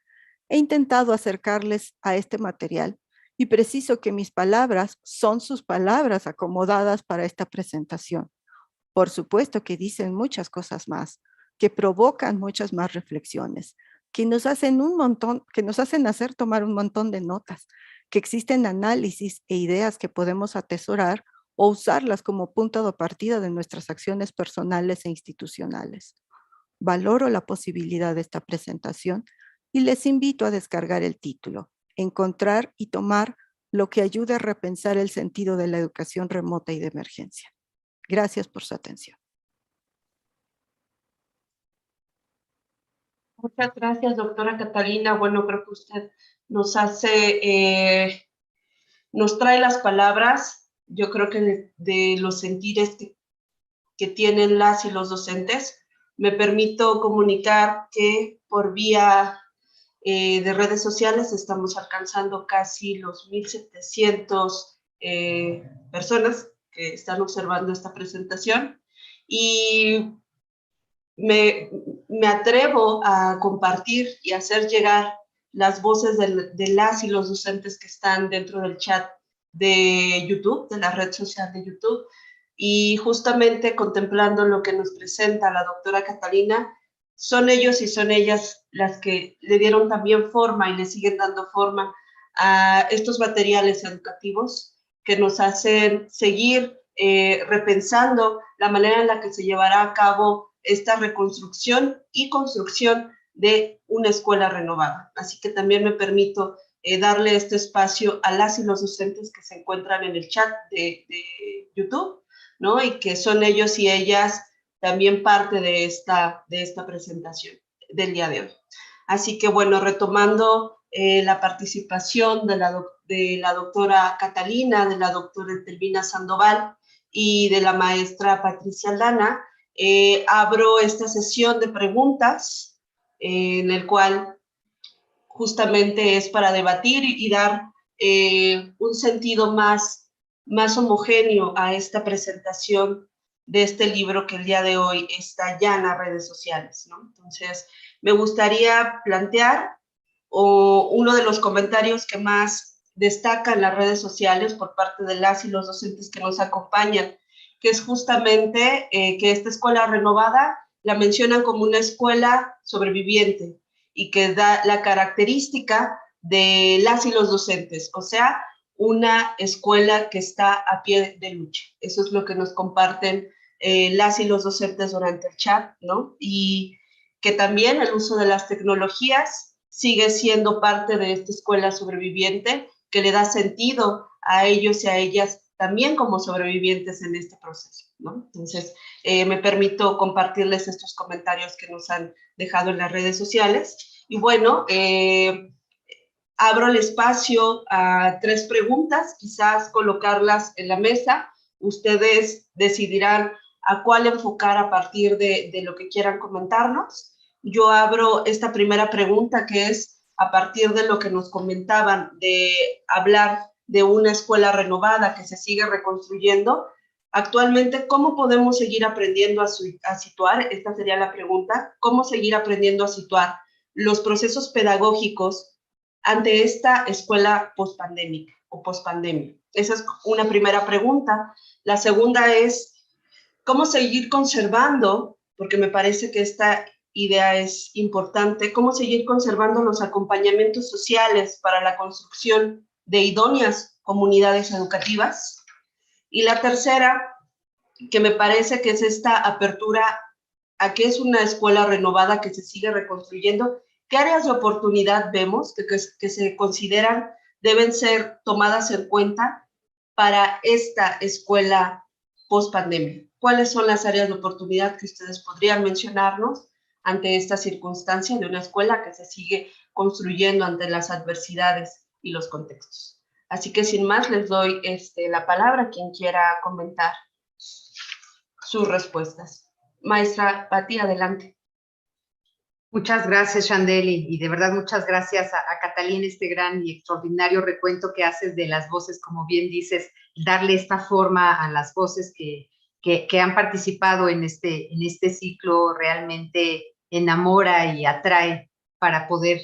He intentado acercarles a este material y preciso que mis palabras son sus palabras acomodadas para esta presentación. Por supuesto que dicen muchas cosas más, que provocan muchas más reflexiones, que nos hacen hacer tomar un montón de notas, que existen análisis e ideas que podemos atesorar o usarlas como punto de partida de nuestras acciones personales e institucionales. Valoro la posibilidad de esta presentación y les invito a descargar el título, encontrar y tomar lo que ayude a repensar el sentido de la educación remota y de emergencia. Gracias por su atención. Muchas gracias, doctora Catalina. Bueno, creo que usted nos trae las palabras, yo creo que de los sentires que tienen las y los docentes. Me permito comunicar que por vía de redes sociales estamos alcanzando casi los 1,700 personas que están observando esta presentación y me atrevo a compartir y hacer llegar las voces de las y los docentes que están dentro del chat de YouTube, de la red social de YouTube, y justamente contemplando lo que nos presenta la doctora Catalina, son ellos y son ellas las que le dieron también forma y le siguen dando forma a estos materiales educativos que nos hacen seguir repensando la manera en la que se llevará a cabo esta reconstrucción y construcción de una escuela renovada. Así que también me permito darle este espacio a las y los docentes que se encuentran en el chat de YouTube, ¿no? Y que son ellos y ellas también parte de esta presentación del día de hoy. Así que, bueno, retomando la participación de la doctora Catalina, de la doctora Etelvina Sandoval y de la maestra Patricia Aldana, abro esta sesión de preguntas en el cual justamente es para debatir y dar un sentido más homogéneo a esta presentación de este libro que el día de hoy está ya en las redes sociales, ¿no? Entonces, me gustaría plantear uno de los comentarios que más destaca en las redes sociales por parte de las y los docentes que nos acompañan, que es justamente que esta escuela renovada la mencionan como una escuela sobreviviente y que da la característica de las y los docentes, o sea, una escuela que está a pie de lucha. Eso es lo que nos comparten las y los docentes durante el chat, ¿no? Y que también el uso de las tecnologías sigue siendo parte de esta escuela sobreviviente que le da sentido a ellos y a ellas también como sobrevivientes en este proceso, ¿no? Entonces, me permito compartirles estos comentarios que nos han dejado en las redes sociales. Y bueno, abro el espacio a 3 preguntas, quizás colocarlas en la mesa. Ustedes decidirán a cuál enfocar a partir de lo que quieran comentarnos. Yo abro esta primera pregunta, que es a partir de lo que nos comentaban, de hablar de una escuela renovada que se sigue reconstruyendo. Actualmente, ¿cómo podemos seguir aprendiendo a situar? Esta sería la pregunta. ¿Cómo seguir aprendiendo a situar los procesos pedagógicos ante esta escuela pospandémica o pospandemia? Esa es una primera pregunta. La segunda es, ¿cómo seguir conservando? Porque me parece que esta idea es importante. ¿Cómo seguir conservando los acompañamientos sociales para la construcción de idóneas comunidades educativas? Y la tercera, que me parece que es esta apertura a que es una escuela renovada que se sigue reconstruyendo. ¿Qué áreas de oportunidad vemos que se consideran deben ser tomadas en cuenta para esta escuela post-pandemia? ¿Cuáles son las áreas de oportunidad que ustedes podrían mencionarnos ante esta circunstancia de una escuela que se sigue construyendo ante las adversidades y los contextos? Así que sin más les doy la palabra a quien quiera comentar sus respuestas. Maestra Pati, adelante. Muchas gracias, Chandeli, y de verdad muchas gracias a Catalina, este gran y extraordinario recuento que haces de las voces, como bien dices, darle esta forma a las voces que han participado en este ciclo, realmente enamora y atrae para poder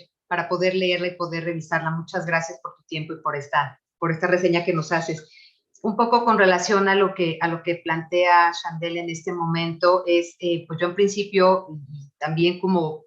leerla y poder revisarla. Muchas gracias por tu tiempo y por esta reseña que nos haces. Un poco con relación a lo que plantea Chandel en este momento, es, pues yo en principio, también como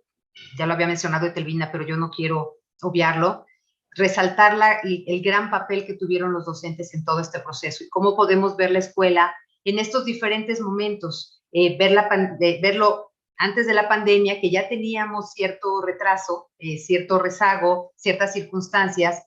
ya lo había mencionado Etelvina, pero yo no quiero obviarlo, resaltar el gran papel que tuvieron los docentes en todo este proceso y cómo podemos ver la escuela en estos diferentes momentos, verlo antes de la pandemia, que ya teníamos cierto retraso, cierto rezago, ciertas circunstancias,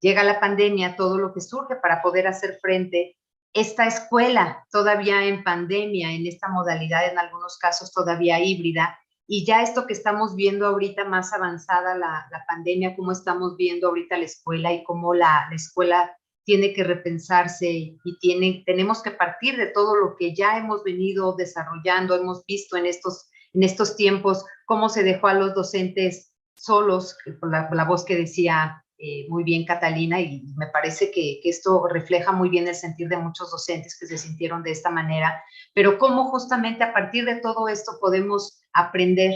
llega la pandemia, todo lo que surge para poder hacer frente esta escuela todavía en pandemia, en esta modalidad, en algunos casos todavía híbrida, y ya esto que estamos viendo ahorita más avanzada la pandemia, cómo estamos viendo ahorita la escuela y cómo la escuela tiene que repensarse y tenemos que partir de todo lo que ya hemos venido desarrollando, hemos visto en estos tiempos, cómo se dejó a los docentes solos, por la voz que decía muy bien Catalina, y me parece que esto refleja muy bien el sentir de muchos docentes que se sintieron de esta manera, pero cómo justamente a partir de todo esto podemos aprender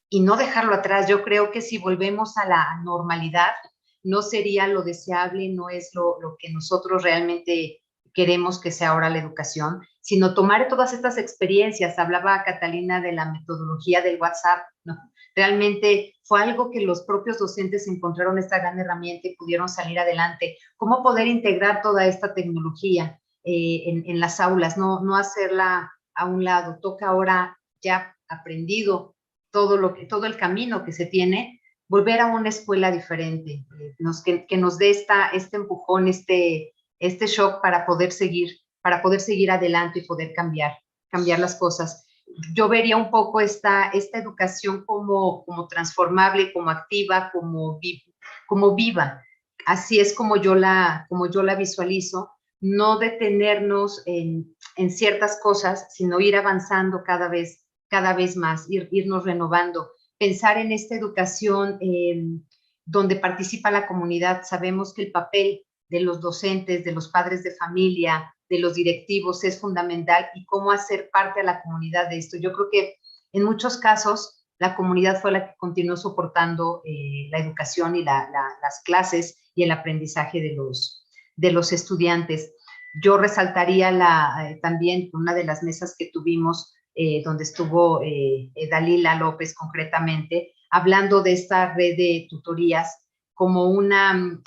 y no dejarlo atrás. Yo creo que si volvemos a la normalidad, no sería lo deseable, no es lo que nosotros realmente queremos que sea ahora la educación, sino tomar todas estas experiencias. Hablaba Catalina de la metodología del WhatsApp, ¿no? Realmente fue algo que los propios docentes encontraron esta gran herramienta y pudieron salir adelante. ¿Cómo poder integrar toda esta tecnología en las aulas? No hacerla a un lado. Toca ahora, ya aprendido todo el camino que se tiene, volver a una escuela diferente, que nos dé este empujón, este shock para poder seguir adelante y poder cambiar las cosas. Yo vería un poco esta educación como transformable, como activa, como viva. Así es como yo la visualizo, no detenernos en ciertas cosas, sino ir avanzando cada vez más, irnos renovando, pensar en esta educación donde participa la comunidad. Sabemos que el papel de los docentes, de los padres de familia, de los directivos es fundamental, y cómo hacer parte a la comunidad de esto. Yo creo que en muchos casos la comunidad fue la que continuó soportando la educación y las clases y el aprendizaje de los estudiantes. Yo resaltaría también una de las mesas que tuvimos, donde estuvo Dalila López concretamente, hablando de esta red de tutorías como una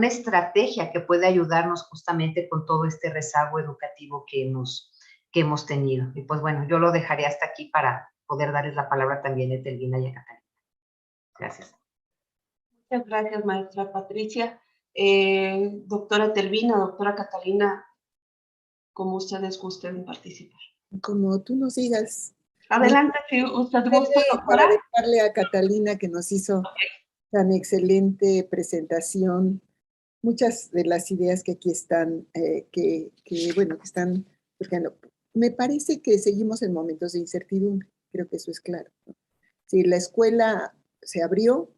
estrategia que puede ayudarnos justamente con todo este rezago educativo que hemos tenido. Y pues bueno, yo lo dejaré hasta aquí para poder darles la palabra también a Etelvina y a Catalina. Gracias. Muchas gracias, maestra Patricia. Doctora Etelvina, doctora Catalina, como ustedes gusten participar. Como tú nos digas. Adelante, si usted gusta, doctora. Para dejarle a Catalina, que nos hizo tan excelente presentación, muchas de las ideas que aquí están, que están surgiendo. Me parece que seguimos en momentos de incertidumbre, creo que eso es claro, ¿no? Sí, la escuela se abrió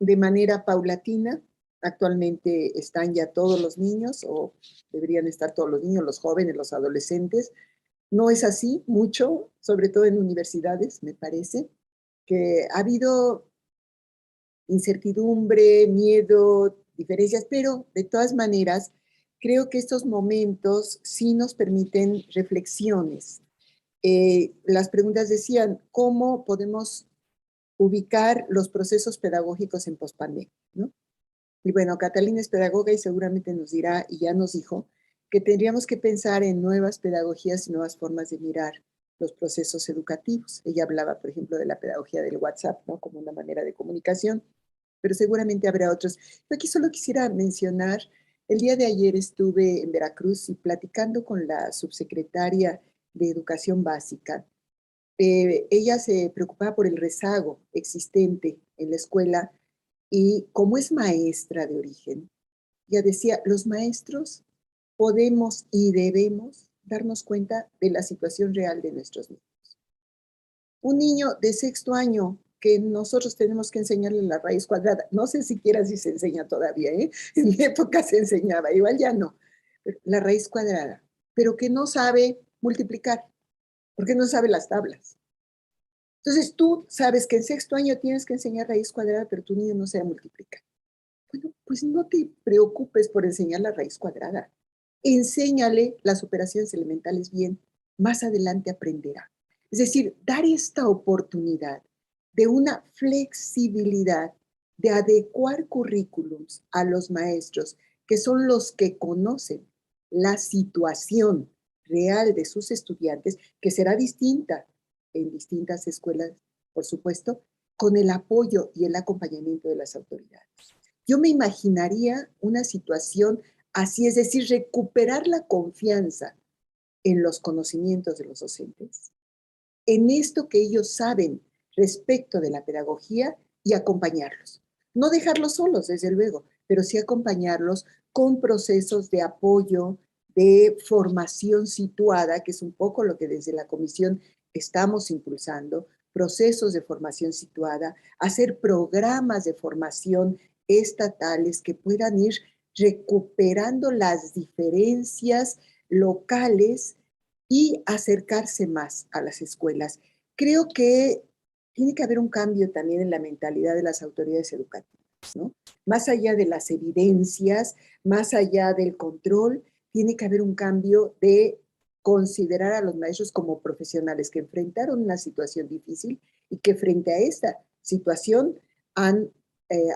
de manera paulatina. Actualmente están ya todos los niños, o deberían estar todos los niños, los jóvenes, los adolescentes. No es así mucho, sobre todo en universidades, me parece, que ha habido incertidumbre, miedo, diferencias, pero de todas maneras, creo que estos momentos sí nos permiten reflexiones. Las preguntas decían, ¿cómo podemos ubicar los procesos pedagógicos en pospandemia, ¿no? Y bueno, Catalina es pedagoga y seguramente nos dirá, y ya nos dijo, que tendríamos que pensar en nuevas pedagogías y nuevas formas de mirar los procesos educativos. Ella hablaba, por ejemplo, de la pedagogía del WhatsApp, ¿no? Como una manera de comunicación, pero seguramente habrá otros. Yo aquí solo quisiera mencionar, el día de ayer estuve en Veracruz y platicando con la subsecretaria de Educación Básica. Ella se preocupaba por el rezago existente en la escuela, y como es maestra de origen, ella decía, los maestros podemos y debemos darnos cuenta de la situación real de nuestros niños. Un niño de sexto año que nosotros tenemos que enseñarle la raíz cuadrada, no sé siquiera si se enseña todavía, ¿eh? En mi época se enseñaba, igual ya no, la raíz cuadrada, pero que no sabe multiplicar, porque no sabe las tablas. Entonces tú sabes que en sexto año tienes que enseñar raíz cuadrada, pero tu niño no sabe multiplicar. Bueno, pues no te preocupes por enseñar la raíz cuadrada. Enséñale las operaciones elementales bien, más adelante aprenderá. Es decir, dar esta oportunidad de una flexibilidad, de adecuar currículums a los maestros, que son los que conocen la situación real de sus estudiantes, que será distinta en distintas escuelas, por supuesto, con el apoyo y el acompañamiento de las autoridades. Yo me imaginaría una situación así, es decir, recuperar la confianza en los conocimientos de los docentes, en esto que ellos saben respecto de la pedagogía y acompañarlos. No dejarlos solos, desde luego, pero sí acompañarlos con procesos de apoyo, de formación situada, que es un poco lo que desde la comisión estamos impulsando, procesos de formación situada, hacer programas de formación estatales que puedan ir recuperando las diferencias locales y acercarse más a las escuelas. Creo que tiene que haber un cambio también en la mentalidad de las autoridades educativas, ¿no? Más allá de las evidencias, más allá del control, tiene que haber un cambio de considerar a los maestros como profesionales que enfrentaron una situación difícil y que frente a esta situación han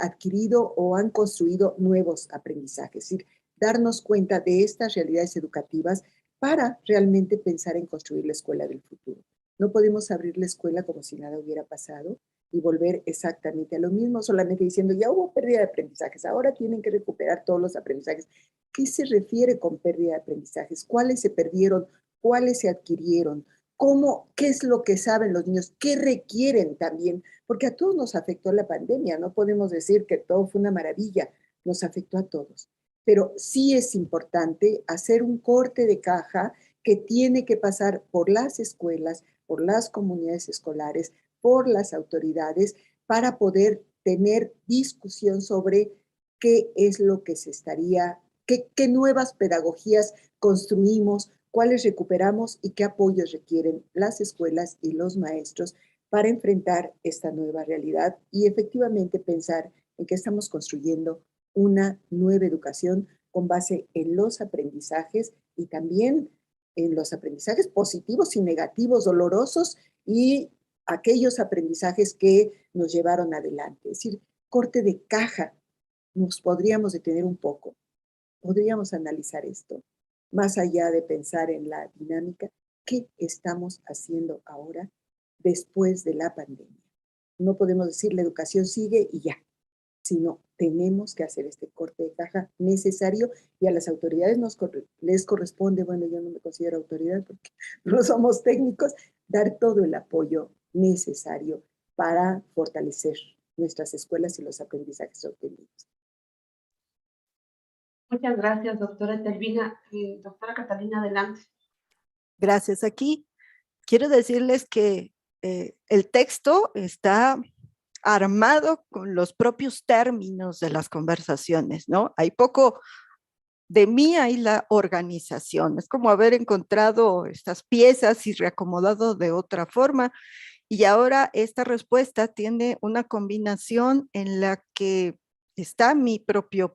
adquirido o han construido nuevos aprendizajes. Es decir, darnos cuenta de estas realidades educativas para realmente pensar en construir la escuela del futuro. No podemos abrir la escuela como si nada hubiera pasado y volver exactamente a lo mismo, solamente diciendo, ya hubo pérdida de aprendizajes, ahora tienen que recuperar todos los aprendizajes. ¿Qué se refiere con pérdida de aprendizajes? ¿Cuáles se perdieron? ¿Cuáles se adquirieron? ¿Cómo? ¿Qué es lo que saben los niños? ¿Qué requieren también? Porque a todos nos afectó la pandemia, no podemos decir que todo fue una maravilla, nos afectó a todos. Pero sí es importante hacer un corte de caja que tiene que pasar por las escuelas, por las comunidades escolares, por las autoridades, para poder tener discusión sobre qué es lo que se estaría, qué nuevas pedagogías construimos, cuáles recuperamos y qué apoyos requieren las escuelas y los maestros para enfrentar esta nueva realidad y efectivamente pensar en que estamos construyendo una nueva educación con base en los aprendizajes y también en los aprendizajes positivos y negativos, dolorosos y aquellos aprendizajes que nos llevaron adelante. Es decir, corte de caja, nos podríamos detener un poco, podríamos analizar esto, más allá de pensar en la dinámica, ¿qué estamos haciendo ahora después de la pandemia? No podemos decir la educación sigue y ya, sino tenemos que hacer este corte de caja necesario y a las autoridades les corresponde, bueno, yo no me considero autoridad porque no somos técnicos, dar todo el apoyo necesario para fortalecer nuestras escuelas y los aprendizajes obtenidos. Muchas gracias, doctora Telvina. Doctora Catalina, adelante. Gracias. Aquí quiero decirles que el texto está armado con los propios términos de las conversaciones, ¿no? Hay poco de mí, hay la organización. Es como haber encontrado estas piezas y reacomodado de otra forma. Y ahora esta respuesta tiene una combinación en la que está mi propia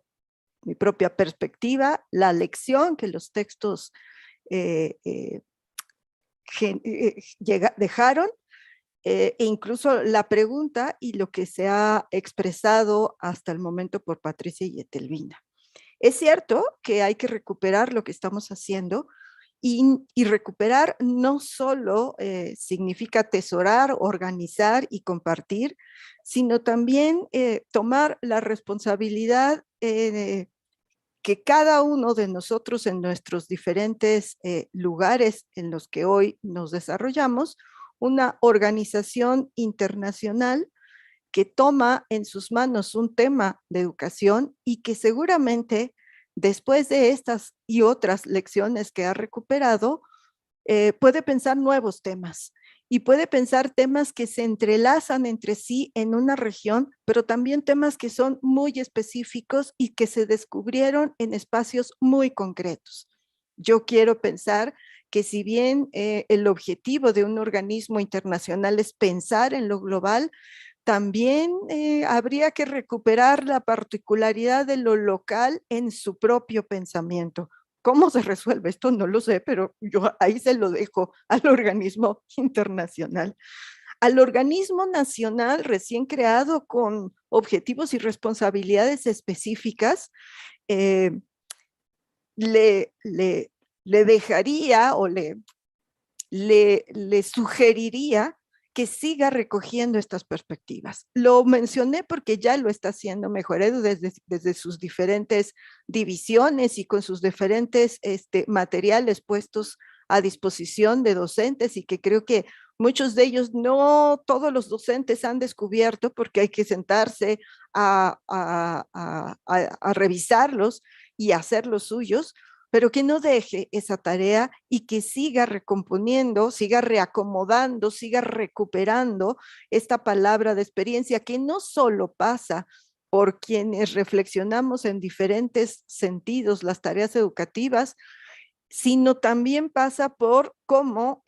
perspectiva, la lección que los textos dejaron, e incluso la pregunta y lo que se ha expresado hasta el momento por Patricia y Etelvina. Es cierto que hay que recuperar lo que estamos haciendo y recuperar no solo significa atesorar, organizar y compartir, sino también tomar la responsabilidad que cada uno de nosotros en nuestros diferentes lugares en los que hoy nos desarrollamos, una organización internacional que toma en sus manos un tema de educación y que seguramente después de estas y otras lecciones que ha recuperado, puede pensar nuevos temas y puede pensar temas que se entrelazan entre sí en una región, pero también temas que son muy específicos y que se descubrieron en espacios muy concretos. Yo quiero pensar que si bien el objetivo de un organismo internacional es pensar en lo global, también habría que recuperar la particularidad de lo local en su propio pensamiento. ¿Cómo se resuelve esto? No lo sé, pero yo ahí se lo dejo al organismo internacional. Al organismo nacional recién creado con objetivos y responsabilidades específicas, eh, le, le, le dejaría o le sugeriría que siga recogiendo estas perspectivas. Lo mencioné porque ya lo está haciendo Mejoredo desde sus diferentes divisiones y con sus diferentes materiales puestos a disposición de docentes, y que creo que muchos de ellos, no todos los docentes han descubierto, porque hay que sentarse a revisarlos y hacer los suyos, pero que no deje esa tarea y que siga recomponiendo, siga reacomodando, siga recuperando esta palabra de experiencia, que no solo pasa por quienes reflexionamos en diferentes sentidos las tareas educativas, sino también pasa por cómo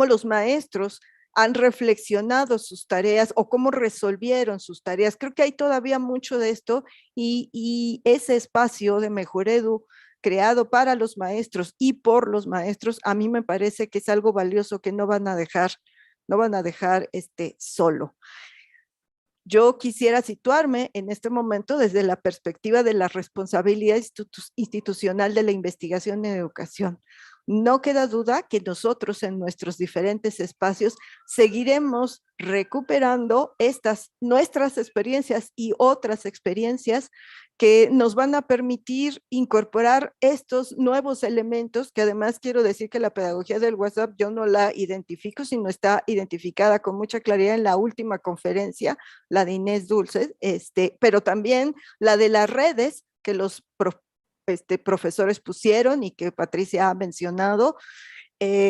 los maestros han reflexionado sus tareas o cómo resolvieron sus tareas. Creo que hay todavía mucho de esto, y ese espacio de Mejoredu creado para los maestros y por los maestros, a mí me parece que es algo valioso que no van a dejar solo. Yo quisiera situarme en este momento desde la perspectiva de la responsabilidad institucional de la investigación en educación. No queda duda que nosotros en nuestros diferentes espacios seguiremos recuperando nuestras experiencias y otras experiencias que nos van a permitir incorporar estos nuevos elementos, que además quiero decir que la pedagogía del WhatsApp yo no la identifico, sino está identificada con mucha claridad en la última conferencia, la de Inés Dulce, pero también la de las redes que los profesores pusieron y que Patricia ha mencionado,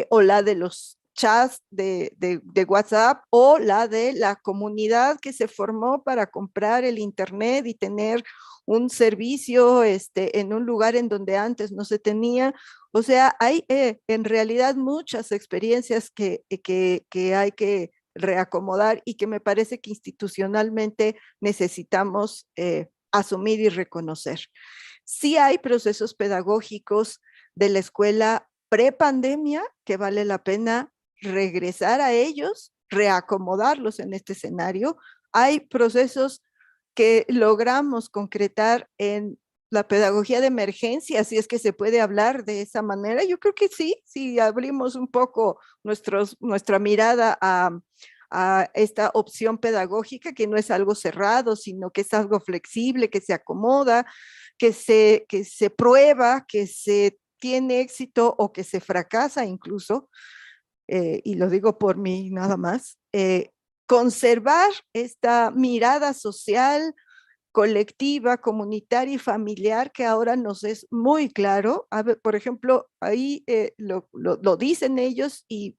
o la de los chats de WhatsApp, o la de la comunidad que se formó para comprar el internet y tener un servicio en un lugar en donde antes no se tenía. O sea, hay en realidad muchas experiencias que hay que reacomodar y que me parece que institucionalmente necesitamos asumir y reconocer. Sí hay procesos pedagógicos de la escuela prepandemia que vale la pena regresar a ellos, reacomodarlos en este escenario. Hay procesos que logramos concretar en la pedagogía de emergencia, si es que se puede hablar de esa manera. Yo creo que sí, si abrimos un poco nuestra mirada a esta opción pedagógica, que no es algo cerrado, sino que es algo flexible, que se acomoda, que se prueba, que se tiene éxito o que se fracasa incluso, y lo digo por mí nada más, conservar esta mirada social, colectiva, comunitaria y familiar que ahora nos es muy claro. A ver, por ejemplo, ahí lo dicen ellos, y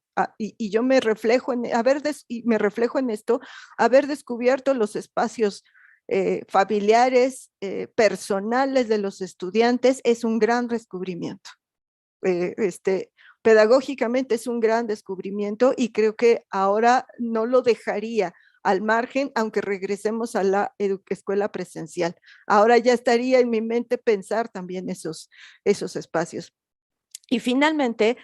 yo me reflejo me reflejo en esto, haber descubierto los espacios familiares, personales de los estudiantes es un gran descubrimiento. Pedagógicamente es un gran descubrimiento, y creo que ahora no lo dejaría al margen, aunque regresemos a la escuela presencial. Ahora ya estaría en mi mente pensar también esos espacios. Y finalmente,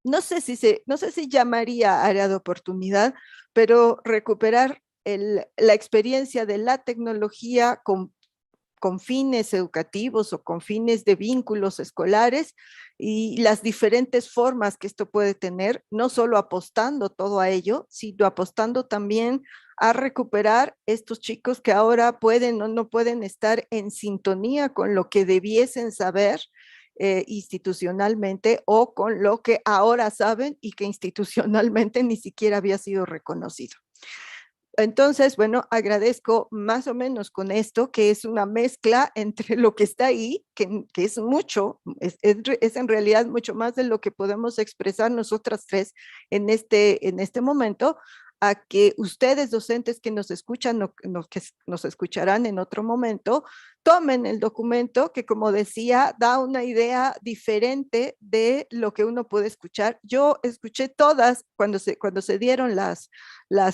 no sé si llamaría área de oportunidad, pero recuperar la experiencia de la tecnología con fines educativos o con fines de vínculos escolares, y las diferentes formas que esto puede tener, no solo apostando todo a ello, sino apostando también a recuperar estos chicos que ahora pueden o no pueden estar en sintonía con lo que debiesen saber institucionalmente, o con lo que ahora saben y que institucionalmente ni siquiera había sido reconocido. Entonces, bueno, agradezco más o menos con esto, que es una mezcla entre lo que está ahí, que es mucho, es en realidad mucho más de lo que podemos expresar nosotras tres en este momento, a que ustedes docentes que nos escuchan o que nos escucharán en otro momento, tomen el documento que, como decía, da una idea diferente de lo que uno puede escuchar. Yo escuché todas cuando se dieron las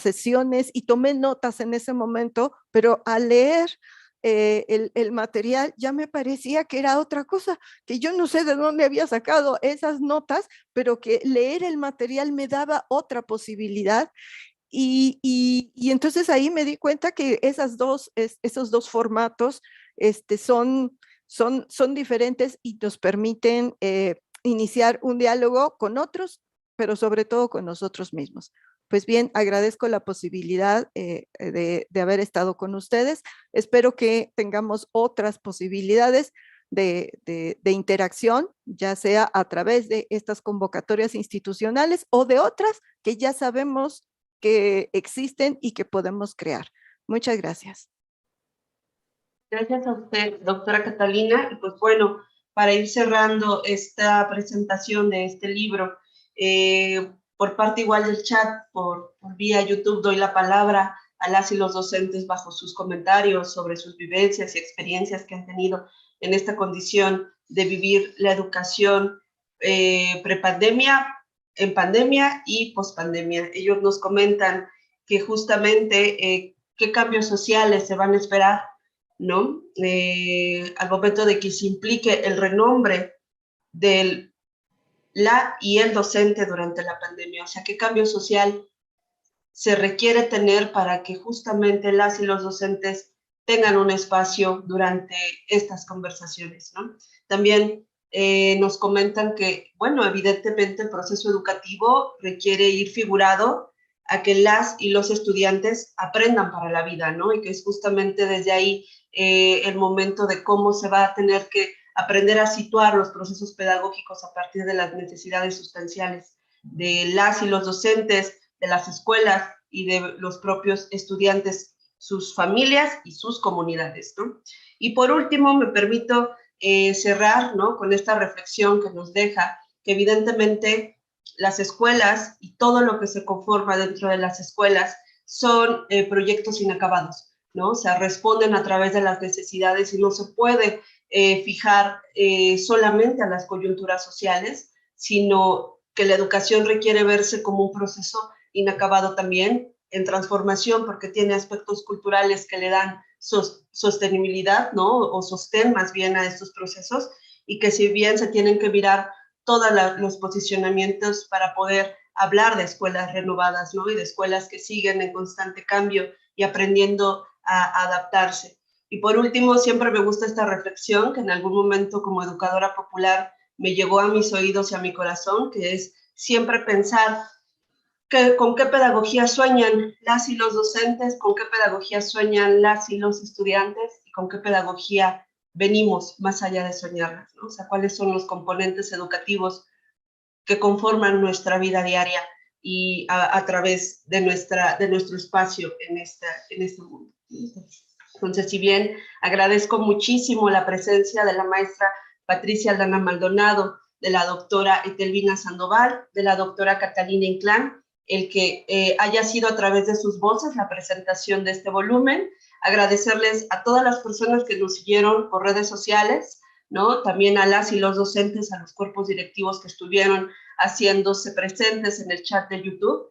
sesiones y tomé notas en ese momento, pero al leer el material ya me parecía que era otra cosa, que yo no sé de dónde había sacado esas notas, pero que leer el material me daba otra posibilidad. Y entonces ahí me di cuenta que esos dos formatos son diferentes y nos permiten iniciar un diálogo con otros, pero sobre todo con nosotros mismos. Pues bien, agradezco la posibilidad de haber estado con ustedes. Espero que tengamos otras posibilidades de interacción, ya sea a través de estas convocatorias institucionales o de otras que ya sabemos que existen y que podemos crear. Muchas gracias. Gracias a usted, doctora Catalina. Y pues bueno, para ir cerrando esta presentación de este libro, por parte igual del chat, por vía YouTube, doy la palabra a las y los docentes bajo sus comentarios sobre sus vivencias y experiencias que han tenido en esta condición de vivir la educación prepandemia, en pandemia y pospandemia. Ellos nos comentan que justamente qué cambios sociales se van a esperar, ¿no? Al momento de que se implique el renombre del la y el docente durante la pandemia. O sea, qué cambio social se requiere tener para que justamente las y los docentes tengan un espacio durante estas conversaciones, ¿no? También nos comentan que, bueno, evidentemente el proceso educativo requiere ir figurado a que las y los estudiantes aprendan para la vida, ¿no? Y que es justamente desde ahí el momento de cómo se va a tener que aprender a situar los procesos pedagógicos a partir de las necesidades sustanciales de las y los docentes, de las escuelas y de los propios estudiantes, sus familias y sus comunidades, ¿no? Y por último, me permito cerrar, ¿no?, con esta reflexión que nos deja que evidentemente las escuelas y todo lo que se conforma dentro de las escuelas son proyectos inacabados, ¿no? O sea, responden a través de las necesidades y no se puede fijar solamente a las coyunturas sociales, sino que la educación requiere verse como un proceso inacabado también, en transformación, porque tiene aspectos culturales que le dan sostenibilidad, ¿no? O sostén más bien a estos procesos, y que si bien se tienen que mirar todos los posicionamientos para poder hablar de escuelas renovadas, ¿no? Y de escuelas que siguen en constante cambio y aprendiendo a adaptarse. Y por último, siempre me gusta esta reflexión que en algún momento como educadora popular me llegó a mis oídos y a mi corazón, que es siempre pensar con qué pedagogía sueñan las y los docentes, con qué pedagogía sueñan las y los estudiantes y con qué pedagogía venimos más allá de soñarlas, ¿no? O sea, cuáles son los componentes educativos que conforman nuestra vida diaria y a través de nuestro espacio en este mundo. Entonces, si bien agradezco muchísimo la presencia de la maestra Patricia Aldana Maldonado, de la doctora Etelvina Sandoval, de la doctora Catalina Inclán, el que haya sido a través de sus voces la presentación de este volumen, agradecerles a todas las personas que nos siguieron por redes sociales, ¿no? También a las y los docentes, a los cuerpos directivos que estuvieron haciéndose presentes en el chat de YouTube.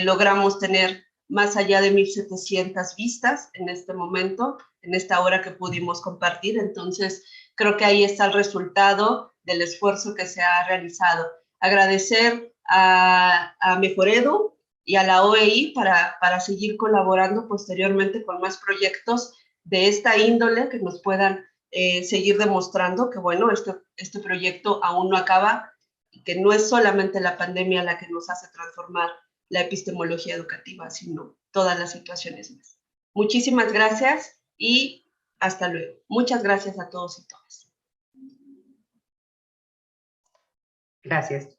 Logramos tener más allá de 1,700 vistas en este momento, en esta hora que pudimos compartir. Entonces, creo que ahí está el resultado del esfuerzo que se ha realizado. Agradecer a Mejoredu y a la OEI para seguir colaborando posteriormente con más proyectos de esta índole que nos puedan seguir demostrando que, bueno, este proyecto aún no acaba y que no es solamente la pandemia la que nos hace transformar la epistemología educativa, sino todas las situaciones más. Muchísimas gracias y hasta luego. Muchas gracias a todos y todas. Gracias.